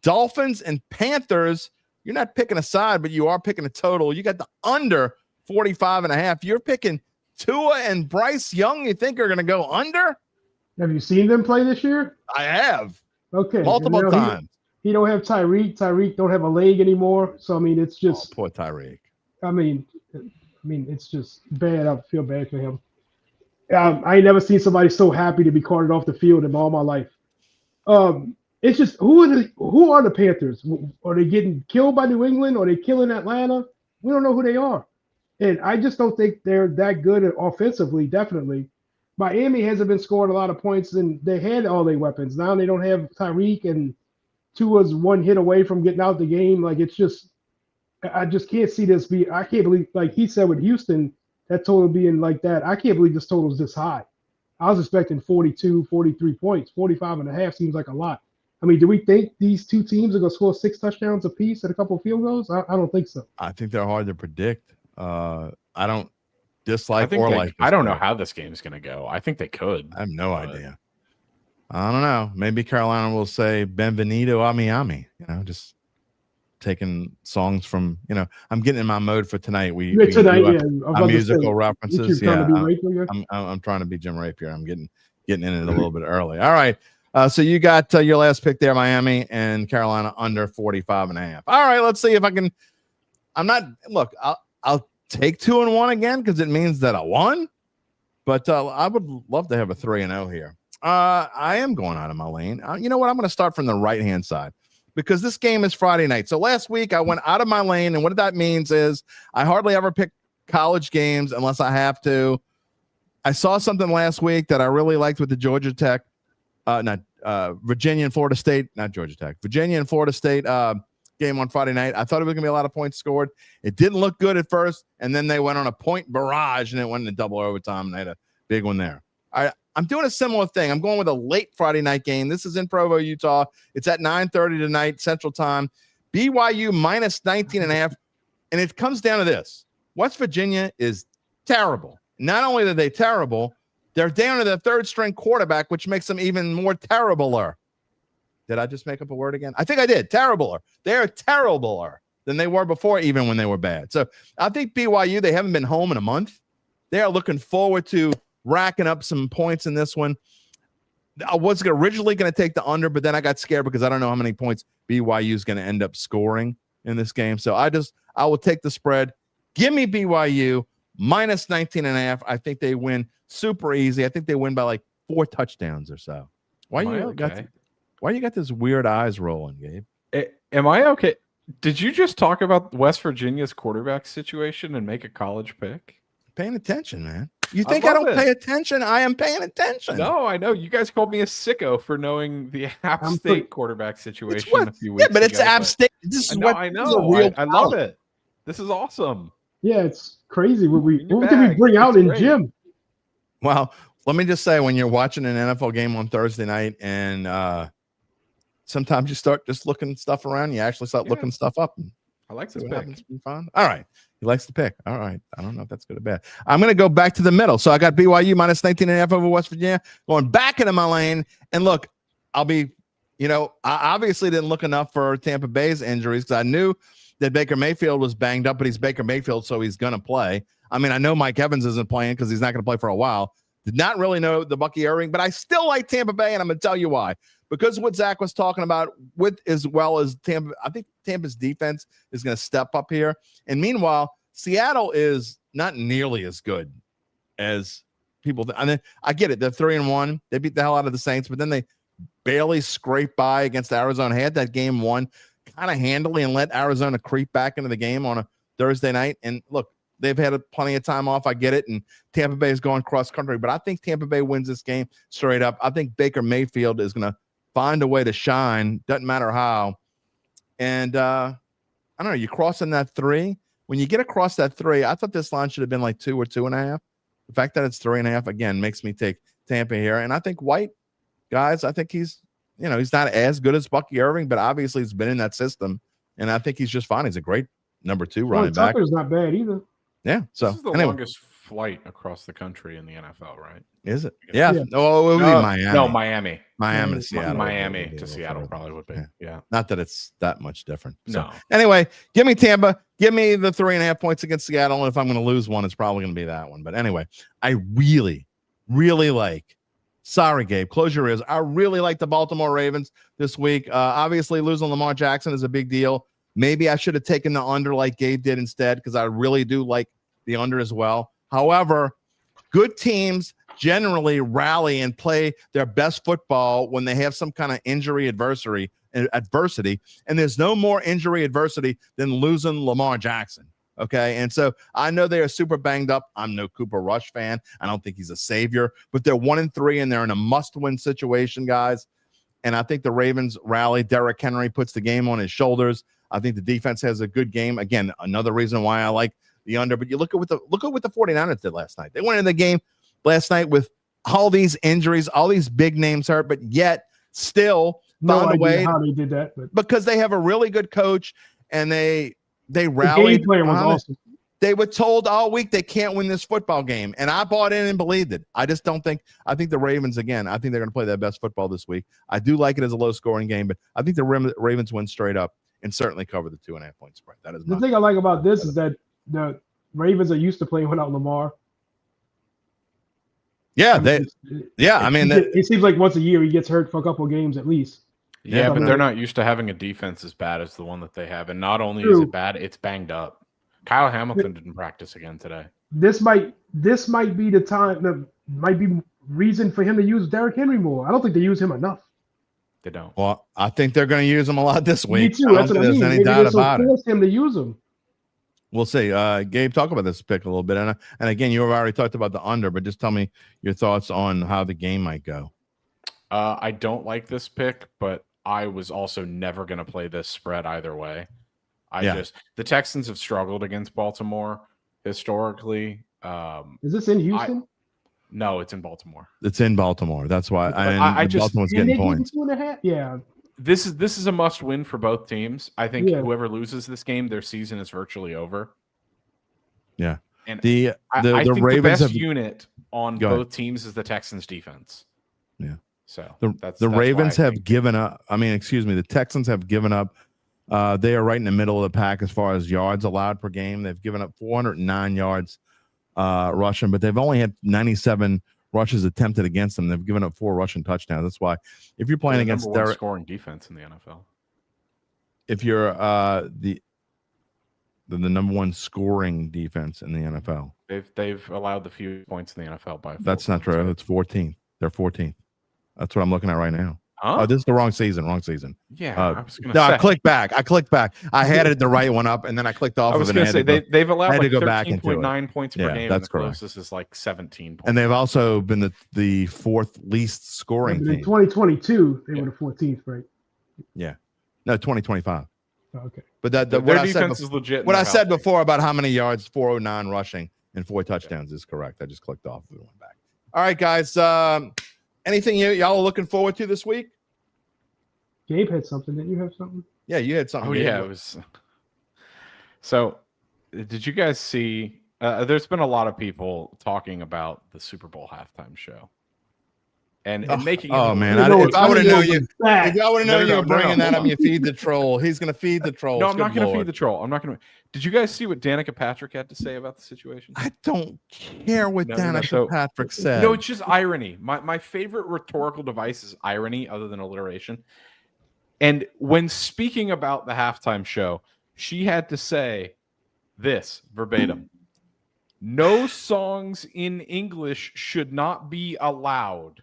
Dolphins and Panthers. You're not picking a side, but you are picking a total. You got the under 45.5. You're picking Tua and Bryce Young. You think are going to go under? Have you seen them play this year? I have. Okay. Multiple times. He don't have Tyreek. Tyreek don't have a leg anymore. So I mean, it's just poor Tyreek. I mean, it's just bad. I feel bad for him. I ain't never seen somebody so happy to be carted off the field in all my life. It's just who are the Panthers? Are they getting killed by New England? Are they killing Atlanta? We don't know who they are, and I just don't think they're that good offensively. Definitely, Miami hasn't been scoring a lot of points, and they had all their weapons. Now they don't have Tyreek, and Tua's one hit away from getting out the game. Like it's just, I just can't see this be. I can't believe, like he said with Houston, that total being like that. I can't believe this total is this high. I was expecting 42, 43 points. 45.5 seems like a lot. I mean, do we think these two teams are going to score 6 touchdowns apiece and a couple of field goals? I don't think so. I think they're hard to predict. I don't dislike or like. I don't know how this game is going to go. I think they could. I have no idea. I don't know. Maybe Carolina will say "Benvenido a Miami." Just taking songs from. I'm getting in my mode for tonight. We musical references. Yeah, I'm trying to be Jim Rapier. I'm getting in it a little bit early. All right. So you got your last pick there, Miami and Carolina under 45.5. All right, let's see if I can. I'll take 2-1 again because it means that I won. But I would love to have a 3-0 here. I am going out of my lane. You know what? I'm going to start from the right-hand side because this game is Friday night. So last week I went out of my lane, and what that means is I hardly ever pick college games unless I have to. I saw something last week that I really liked with the Georgia Tech. Virginia and Florida State, not Georgia Tech, Virginia and Florida State game on Friday night. I thought it was going to be a lot of points scored. It didn't look good at first, and then they went on a point barrage, and it went into double overtime, and they had a big one there. I'm doing a similar thing. I'm going with a late Friday night game. This is in Provo, Utah. It's at 9:30 tonight, Central Time. BYU minus 19.5, and it comes down to this. West Virginia is terrible. Not only are they terrible, they're down to their third-string quarterback, which makes them even more terribler. Did I just make up a word again? I think I did. Terribler. They're terribler than they were before, even when they were bad. So I think BYU, they haven't been home in a month. They are looking forward to racking up some points in this one. I was originally going to take the under, but then I got scared because I don't know how many points BYU is going to end up scoring in this game. So I will take the spread. Give me BYU minus 19.5. I think they win super easy. I think they win by like 4 touchdowns or so. Why you got this weird eyes rolling, Gabe? Am I okay? Did you just talk about West Virginia's quarterback situation and make a college pick? Paying attention, man. You think I don't pay attention? I am paying attention. No, I know. You guys called me a sicko for knowing the App State quarterback situation a few weeks ago. Yeah, but it's App State. I know. I love it. This is awesome. Yeah, it's crazy. What can we bring out in gym? Well, let me just say, when you're watching an NFL game on Thursday night and sometimes you start just looking stuff around, you actually start looking stuff up. I like this pick. It's been fun. All right. He likes the pick. All right. I don't know if that's good or bad. I'm going to go back to the middle. So I got BYU minus 19.5 over West Virginia, going back into my lane. And look, I obviously didn't look enough for Tampa Bay's injuries because I knew that Baker Mayfield was banged up, but he's Baker Mayfield, so he's going to play. I mean, I know Mike Evans isn't playing because he's not going to play for a while. Did not really know the Bucky Irving, but I still like Tampa Bay, and I'm going to tell you why. Because what Zach was talking about with as well as Tampa, I think Tampa's defense is going to step up here. And meanwhile, Seattle is not nearly as good as people. I mean, I get it. They're 3-1. They beat the hell out of the Saints, but then they barely scraped by against Arizona. Had that game won kind of handily and let Arizona creep back into the game on a Thursday night. And look, they've had plenty of time off. I get it. And Tampa Bay is going cross country, but I think Tampa Bay wins this game straight up. I think Baker Mayfield is going to find a way to shine. Doesn't matter how. And I don't know. You crossing that 3. When you get across that 3, I thought this line should have been like 2 or 2.5. The fact that it's 3.5 again makes me take Tampa here. And I think White, guys, I think he's not as good as Bucky Irving, but obviously he's been in that system. And I think he's just fine. He's a great number 2 running back. Tucker's not bad either. Yeah. So this is the longest flight across the country in the NFL, right? Is it? Yeah. Oh, it would be Miami. No, Miami. Miami to Seattle. Miami to Seattle probably would be. Yeah. Not that it's that much different. So, no. Anyway, give me Tampa. Give me the 3.5 points against Seattle. And if I'm going to lose one, it's probably going to be that one. But anyway, I really, really like. Sorry, Gabe. Close your ears. I really like the Baltimore Ravens this week. Obviously, losing Lamar Jackson is a big deal. Maybe I should have taken the under like Gabe did instead because I really do like the under as well. However, good teams generally rally and play their best football when they have some kind of injury adversity. And there's no more injury adversity than losing Lamar Jackson. Okay. And so I know they are super banged up. I'm no Cooper Rush fan. I don't think he's a savior, but they're 1-3 and they're in a must-win situation, guys. And I think the Ravens rally. Derrick Henry puts the game on his shoulders. I think the defense has a good game. Again, another reason why I like the under. But you look at what the 49ers did last night. They went in the game last night with all these injuries, all these big names hurt, but yet still found a way. How they did that, but because they have a really good coach and they rallied. The game plan was awesome. They were told all week they can't win this football game, and I bought in and believed it. I just don't think. I think the Ravens again. I think they're going to play their best football this week. I do like it as a low-scoring game, but I think the Ravens win straight up and certainly cover the 2.5 point spread. That is the thing I like about this is that the Ravens are used to playing without Lamar. Yeah, it seems like once a year he gets hurt for a couple of games at least. Yeah, but they're not used to having a defense as bad as the one that they have. And not only is it bad, it's banged up. Kyle Hamilton didn't practice again today. This might be the time that might be reason for him to use Derrick Henry more. I don't think they use him enough. They don't. Well, I think they're going to use him a lot this week. Me too. That's what I mean. There's any doubt about it. Force him to use him. We'll see. Gabe, talk about this pick a little bit. And again, you have already talked about the under, but just tell me your thoughts on how the game might go. I don't like this pick, but I was also never going to play this spread either way. The Texans have struggled against Baltimore historically. Is this in Houston? No, it's in Baltimore. It's in Baltimore. That's why Baltimore's getting getting points. 2.5? Yeah. This is a must win for both teams. I think whoever loses this game, their season is virtually over. Yeah. And the I think Ravens the best unit on both teams is the Texans defense. Yeah. So the Ravens have given up. The Texans have given up. They are right in the middle of the pack as far as yards allowed per game. They've given up 409 yards rushing, but they've only had 97 rushes attempted against them. They've given up 4 rushing touchdowns. That's why if you're playing against their scoring defense in the NFL, if you're the number 1 scoring defense in the NFL, they've allowed the few points in the NFL by. That's not true. It's 14th. They're 14th. That's what I'm looking at right now. Huh? Oh, this is the wrong season. Yeah, I was gonna say. I clicked back. I had it the right one up, and then I clicked off. I was going to say they've allowed like 13.9 points per game. That's correct. correct. This is like 17 points. And they've also been the 4th least scoring team. In 2022, they were the 14th, right? Yeah, no, 2025. Okay, but what I said is legit. What I said before about how many yards, 409 rushing and 4 touchdowns is correct. I just clicked off and went back. All right, guys. Anything y'all are looking forward to this week? Gabe had something. Didn't you have something? Yeah, you had something. Oh, yeah. It was. So, did you guys see? There's been a lot of people talking about the Super Bowl halftime show. and making. Oh man! If I would have known you, that. if I would have known you were bringing that no. up, you feed the troll. He's gonna feed the troll. No, I'm not going to feed the troll. I'm not going to. Did you guys see what Danica Patrick had to say about the situation? I don't care what Danica Patrick said. No, it's just irony. My favorite rhetorical device is irony, other than alliteration. And when speaking about the halftime show, she had to say this verbatim: "No songs in English should not be allowed."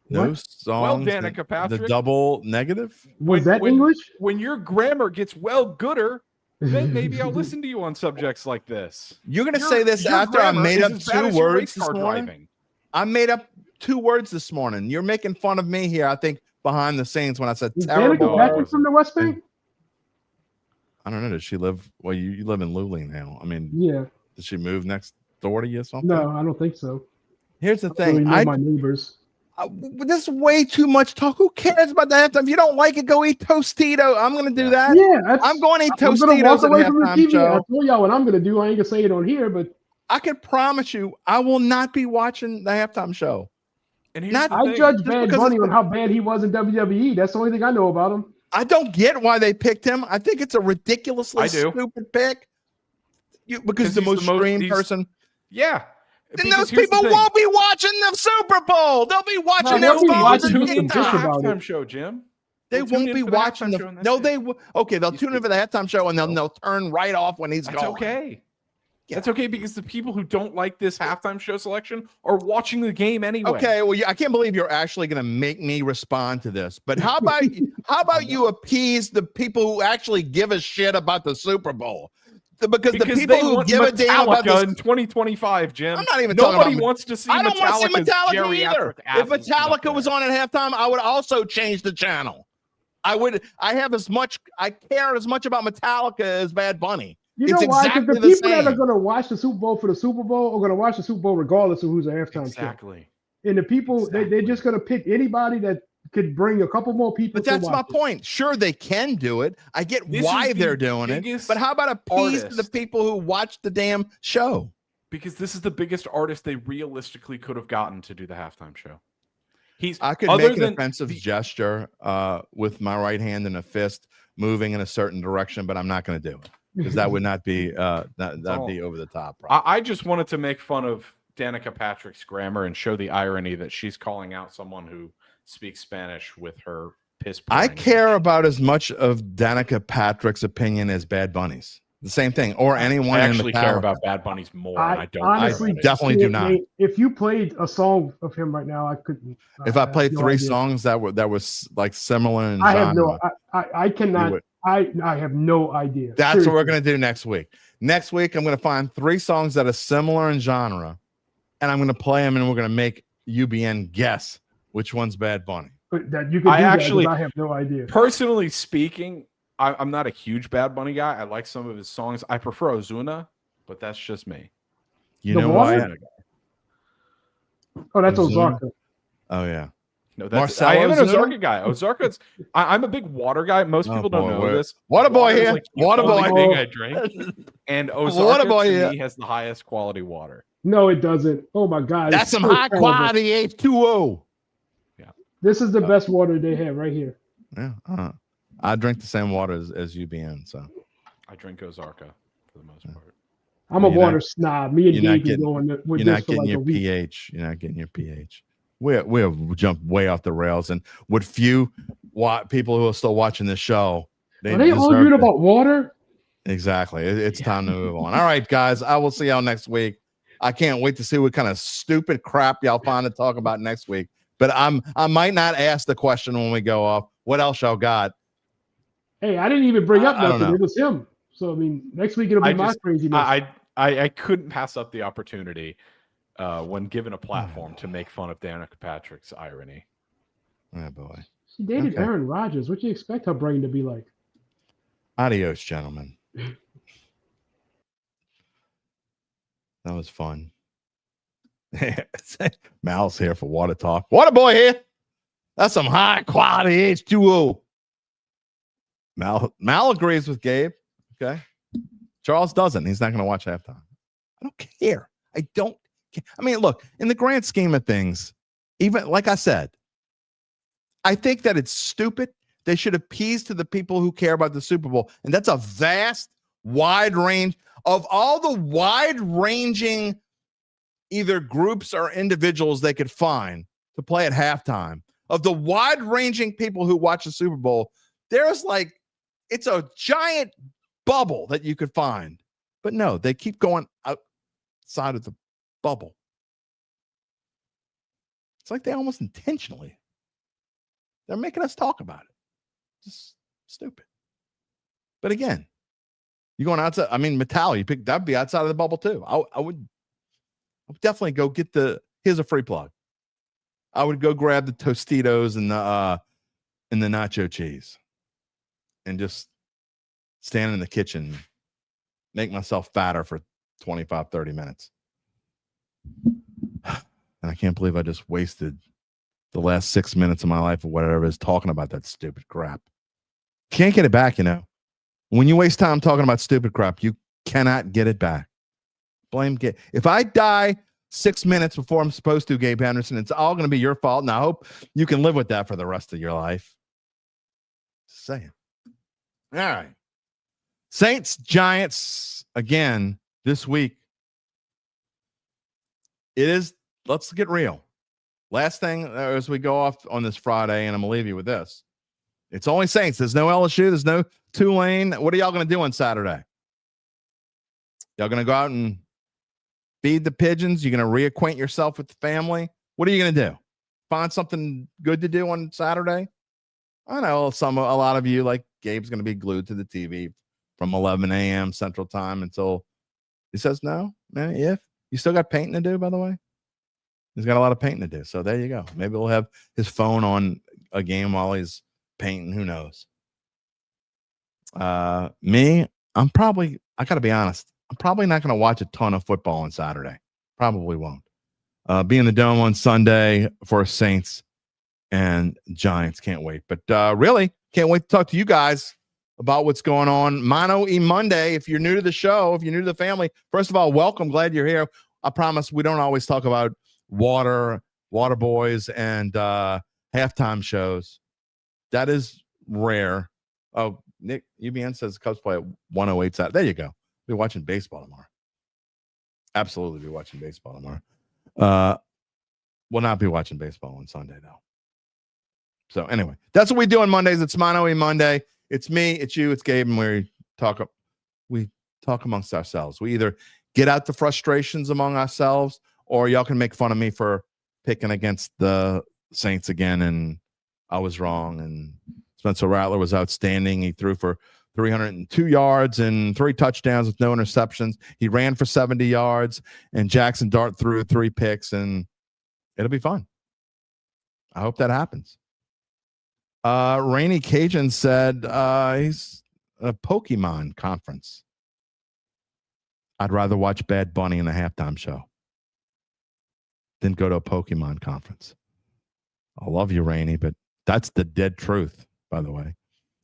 No songs. Well, Danica Patrick, the double negative. Was that English? When your grammar gets well gooder, then maybe I'll listen to you on subjects like this. You're going to say this after I made up 2 words this morning? I made up 2 words this morning. You're making fun of me here, I think, behind the scenes when I said terrible. Danica Patrick from the West Bank? I don't know. Does she live? Well, you live in Luling now. I mean, yeah. Did she move next door to you or something? No, I don't think so. Here's the thing. Really know my neighbors. This is way too much talk. Who cares about the halftime? If you don't like it, go eat Tostito. I'm going to do that. Yeah, I'm going to eat Tostitos. I'm going to walk away from the TV. Show. I told y'all what I'm going to do. I ain't going to say it on here, but I can promise you, I will not be watching the halftime show. And I judge Bad Bunny on how bad he was in WWE. That's the only thing I know about him. I don't get why they picked him. I think it's a ridiculously stupid pick. Because the most streamed person. Yeah. Then those people won't be watching the Super Bowl. They'll be watching their phones and halftime show, Jim. They won't be watching the. No, they will. Okay, they'll tune in for the halftime show and they'll turn right off when he's gone. That's okay. Yeah. That's okay because the people who don't like this halftime show selection are watching the game anyway. Okay, well, I can't believe you're actually going to make me respond to this. But how about you appease the people who actually give a shit about the Super Bowl? Because the people who give a damn about this in 2025, Jim. I'm not even talking about. Nobody wants to see. I don't want to see Metallica either. If Metallica was on at halftime, I would also change the channel. I care as much about Metallica as Bad Bunny. You know why? Because the people that are going to watch the Super Bowl for the Super Bowl are going to watch the Super Bowl regardless of who's a halftime show. Exactly. And the people, they're just going to pick anybody that could bring a couple more people. But that's my point. Sure, they can do it. I get why they're doing it. But how about appease the people who watch the damn show? Because this is the biggest artist they realistically could have gotten to do the halftime show. I could make an offensive gesture with my right hand and a fist moving in a certain direction, but I'm not going to do it because that would not be that'd be over the top. I just wanted to make fun of Danica Patrick's grammar and show the irony that she's calling out someone who speaks Spanish with her piss. I care about as much of Danica Patrick's opinion as Bad Bunny's. The same thing, or anyone. I actually care about Bad Bunny's more. I don't. Honestly, I definitely do not. If you played a song of him right now, I couldn't. If I played 3 songs that was like similar in I genre, have no. I cannot. I have no idea. That's Seriously. What we're gonna do next week. Next week, I'm gonna find 3 songs that are similar in genre, and I'm gonna play them, and we're gonna make UBN guess which one's Bad Bunny. That you can. I have no idea. Personally speaking, I'm not a huge Bad Bunny guy. I like some of his songs. I prefer Ozuna, but that's just me. You know why? Oh, that's Ozarka. Oh yeah. No, that's I am an Ozarka guy. Ozarka's. I'm a big water guy. Most people don't know this. Water boy here. Like water boy. Thing I drink. And Ozarka to me has the highest quality water. No, it doesn't. Oh my God. That's some high quality H2O. Yeah. This is the best water they have right here. Yeah. I drink the same water as UBN, so I drink Ozarka for the most part. I'm a water snob. Me and Gabe are going with this for like a week. pH. You're not getting your pH. We'll jump way off the rails, and with few people who are still watching this show, are they arguing about water? Exactly. It's time to move on. All right, guys. I will see y'all next week. I can't wait to see what kind of stupid crap y'all find to talk about next week. But I might not ask the question when we go off. What else y'all got? Hey, I didn't even bring up nothing. It was him. So, I mean, next week it'll be my craziness. I couldn't pass up the opportunity when given a platform to make fun of Danica Patrick's irony. Oh, boy. She dated Aaron Rodgers. What do you expect her brain to be like? Adios, gentlemen. That was fun. Mal's here for water talk. Water boy here. That's some high quality H2O. Mal agrees with Gabe. Okay. Charles doesn't. He's not going to watch halftime. I don't care. I don't care. I mean, look, in the grand scheme of things, even like I said, I think that it's stupid. They should appease to the people who care about the Super Bowl. And that's a vast, wide range of all the wide-ranging either groups or individuals they could find to play at halftime. Of the wide-ranging people who watch the Super Bowl, there's like, it's a giant bubble that you could find. But no, they keep going outside of the bubble. It's like they almost intentionally. They're making us talk about it. Just stupid. But again, you going outside. I mean, Metallica, you pick that'd be outside of the bubble too. I would definitely go get here's a free plug. I would go grab the Tostitos and the nacho cheese and just stand in the kitchen, make myself fatter for 25, 30 minutes. And I can't believe I just wasted the last 6 minutes of my life or whatever it is talking about that stupid crap. Can't get it back, you know. When you waste time talking about stupid crap, you cannot get it back. Blame Gabe. If I die 6 minutes before I'm supposed to, Gabe Henderson, it's all going to be your fault. And I hope you can live with that for the rest of your life. Just saying. All right. Saints, Giants, again, this week. It is, let's get real. Last thing as we go off on this Friday, and I'm going to leave you with this. It's only Saints. There's no LSU. There's no Tulane. What are y'all going to do on Saturday? Y'all going to go out and feed the pigeons? You're going to reacquaint yourself with the family? What are you going to do? Find something good to do on Saturday? I know a lot of you, like Gabe's going to be glued to the TV from 11 a.m. Central Time until he says no. Man, if you still got painting to do, by the way. He's got a lot of painting to do. So there you go. Maybe we'll have his phone on a game while he's painting. Who knows? Me, I got to be honest. I'm probably not going to watch a ton of football on Saturday. Probably won't. Be in the Dome on Sunday for Saints and Giants. Can't wait. But really, can't wait to talk to you guys about what's going on. Mono E Monday. If you're new to the show, if you're new to the family, first of all, welcome. Glad you're here. I promise we don't always talk about water boys and halftime shows. That is rare. Oh, Nick UBN says the Cubs play at 108 Saturday. There you go. Be watching baseball tomorrow. Absolutely be watching baseball tomorrow. We'll not be watching baseball on Sunday though. So anyway, that's what we do on Mondays. It's Mono E Monday. It's me, it's you, it's Gabe, and we talk amongst ourselves. We either get out the frustrations among ourselves, or y'all can make fun of me for picking against the Saints again, and I was wrong. And Spencer Rattler was outstanding. He threw for 302 yards and 3 touchdowns with no interceptions. He ran for 70 yards, and Jaxson Dart threw 3 picks, and it'll be fun. I hope that happens. Rainy Cajun said he's a Pokemon conference. I'd rather watch Bad Bunny in the halftime show than go to a Pokemon conference. I love you, Rainy, but that's the dead truth, by the way.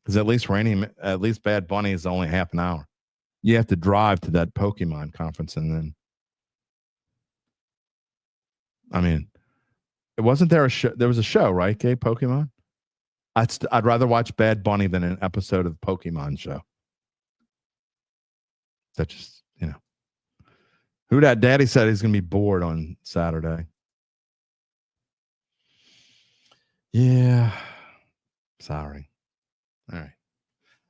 Because at least Bad Bunny is only half an hour. You have to drive to that Pokemon conference, and then, I mean, it wasn't there a show? There was a show, right, Gabe? Pokemon. I'd rather watch Bad Bunny than an episode of the Pokemon show. That just, Who Dat Daddy said he's going to be bored on Saturday. Yeah. Sorry. All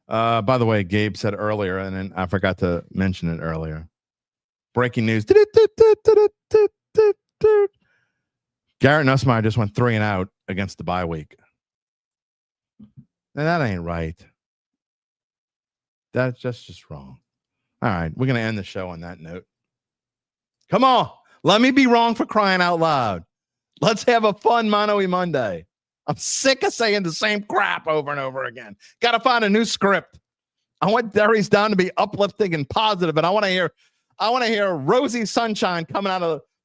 right. By the way, Gabe said earlier, and then I forgot to mention it earlier. Breaking news. Garrett Nussmeier just went 3 and out against the bye week. And that ain't right. That's just wrong. All right. We're going to end the show on that note. Come on. Let me be wrong for crying out loud. Let's have a fun Mono E Monday. I'm sick of saying the same crap over and over again. Got to find a new script. I want Derry's Down to be uplifting and positive, and I want to hear rosy sunshine coming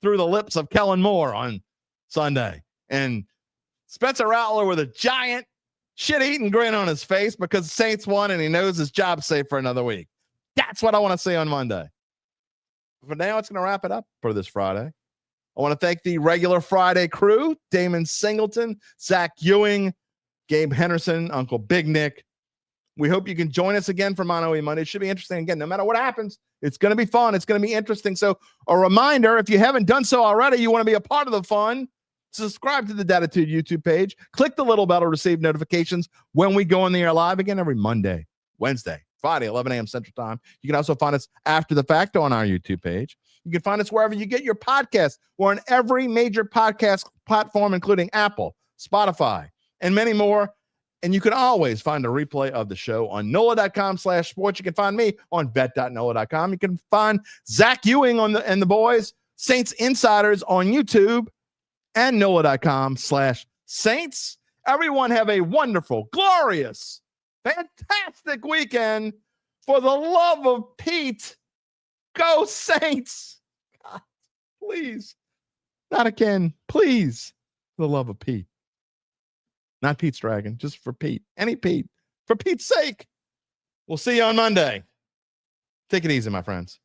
through the lips of Kellen Moore on Sunday. And Spencer Rattler with a giant shit-eating grin on his face because the Saints won and he knows his job's safe for another week. That's what I want to see on Monday. For now, it's going to wrap it up for this Friday. I want to thank the regular Friday crew, Damon Singleton, Zach Ewing, Gabe Henderson, Uncle Big Nick. We hope you can join us again for Mono E Monday. It should be interesting. Again, no matter what happens, it's going to be fun. It's going to be interesting. So a reminder, if you haven't done so already, you want to be a part of the fun, subscribe to the Dattitude YouTube page. Click the little bell to receive notifications when we go on the air live again every Monday, Wednesday, Friday, 11 a.m. Central Time. You can also find us after the fact on our YouTube page. You can find us wherever you get your podcasts. We're on every major podcast platform, including Apple, Spotify, and many more. And you can always find a replay of the show on NOLA.com/sports. You can find me on bet.NOLA.com. You can find Zach Ewing and the boys, Saints Insiders on YouTube and NOLA.com/Saints. Everyone have a wonderful, glorious, fantastic weekend. For the love of Pete, go Saints. God, please. Not again. Please. For the love of Pete. Not Pete's Dragon, just for Pete. Any Pete. For Pete's sake. We'll see you on Monday. Take it easy, my friends.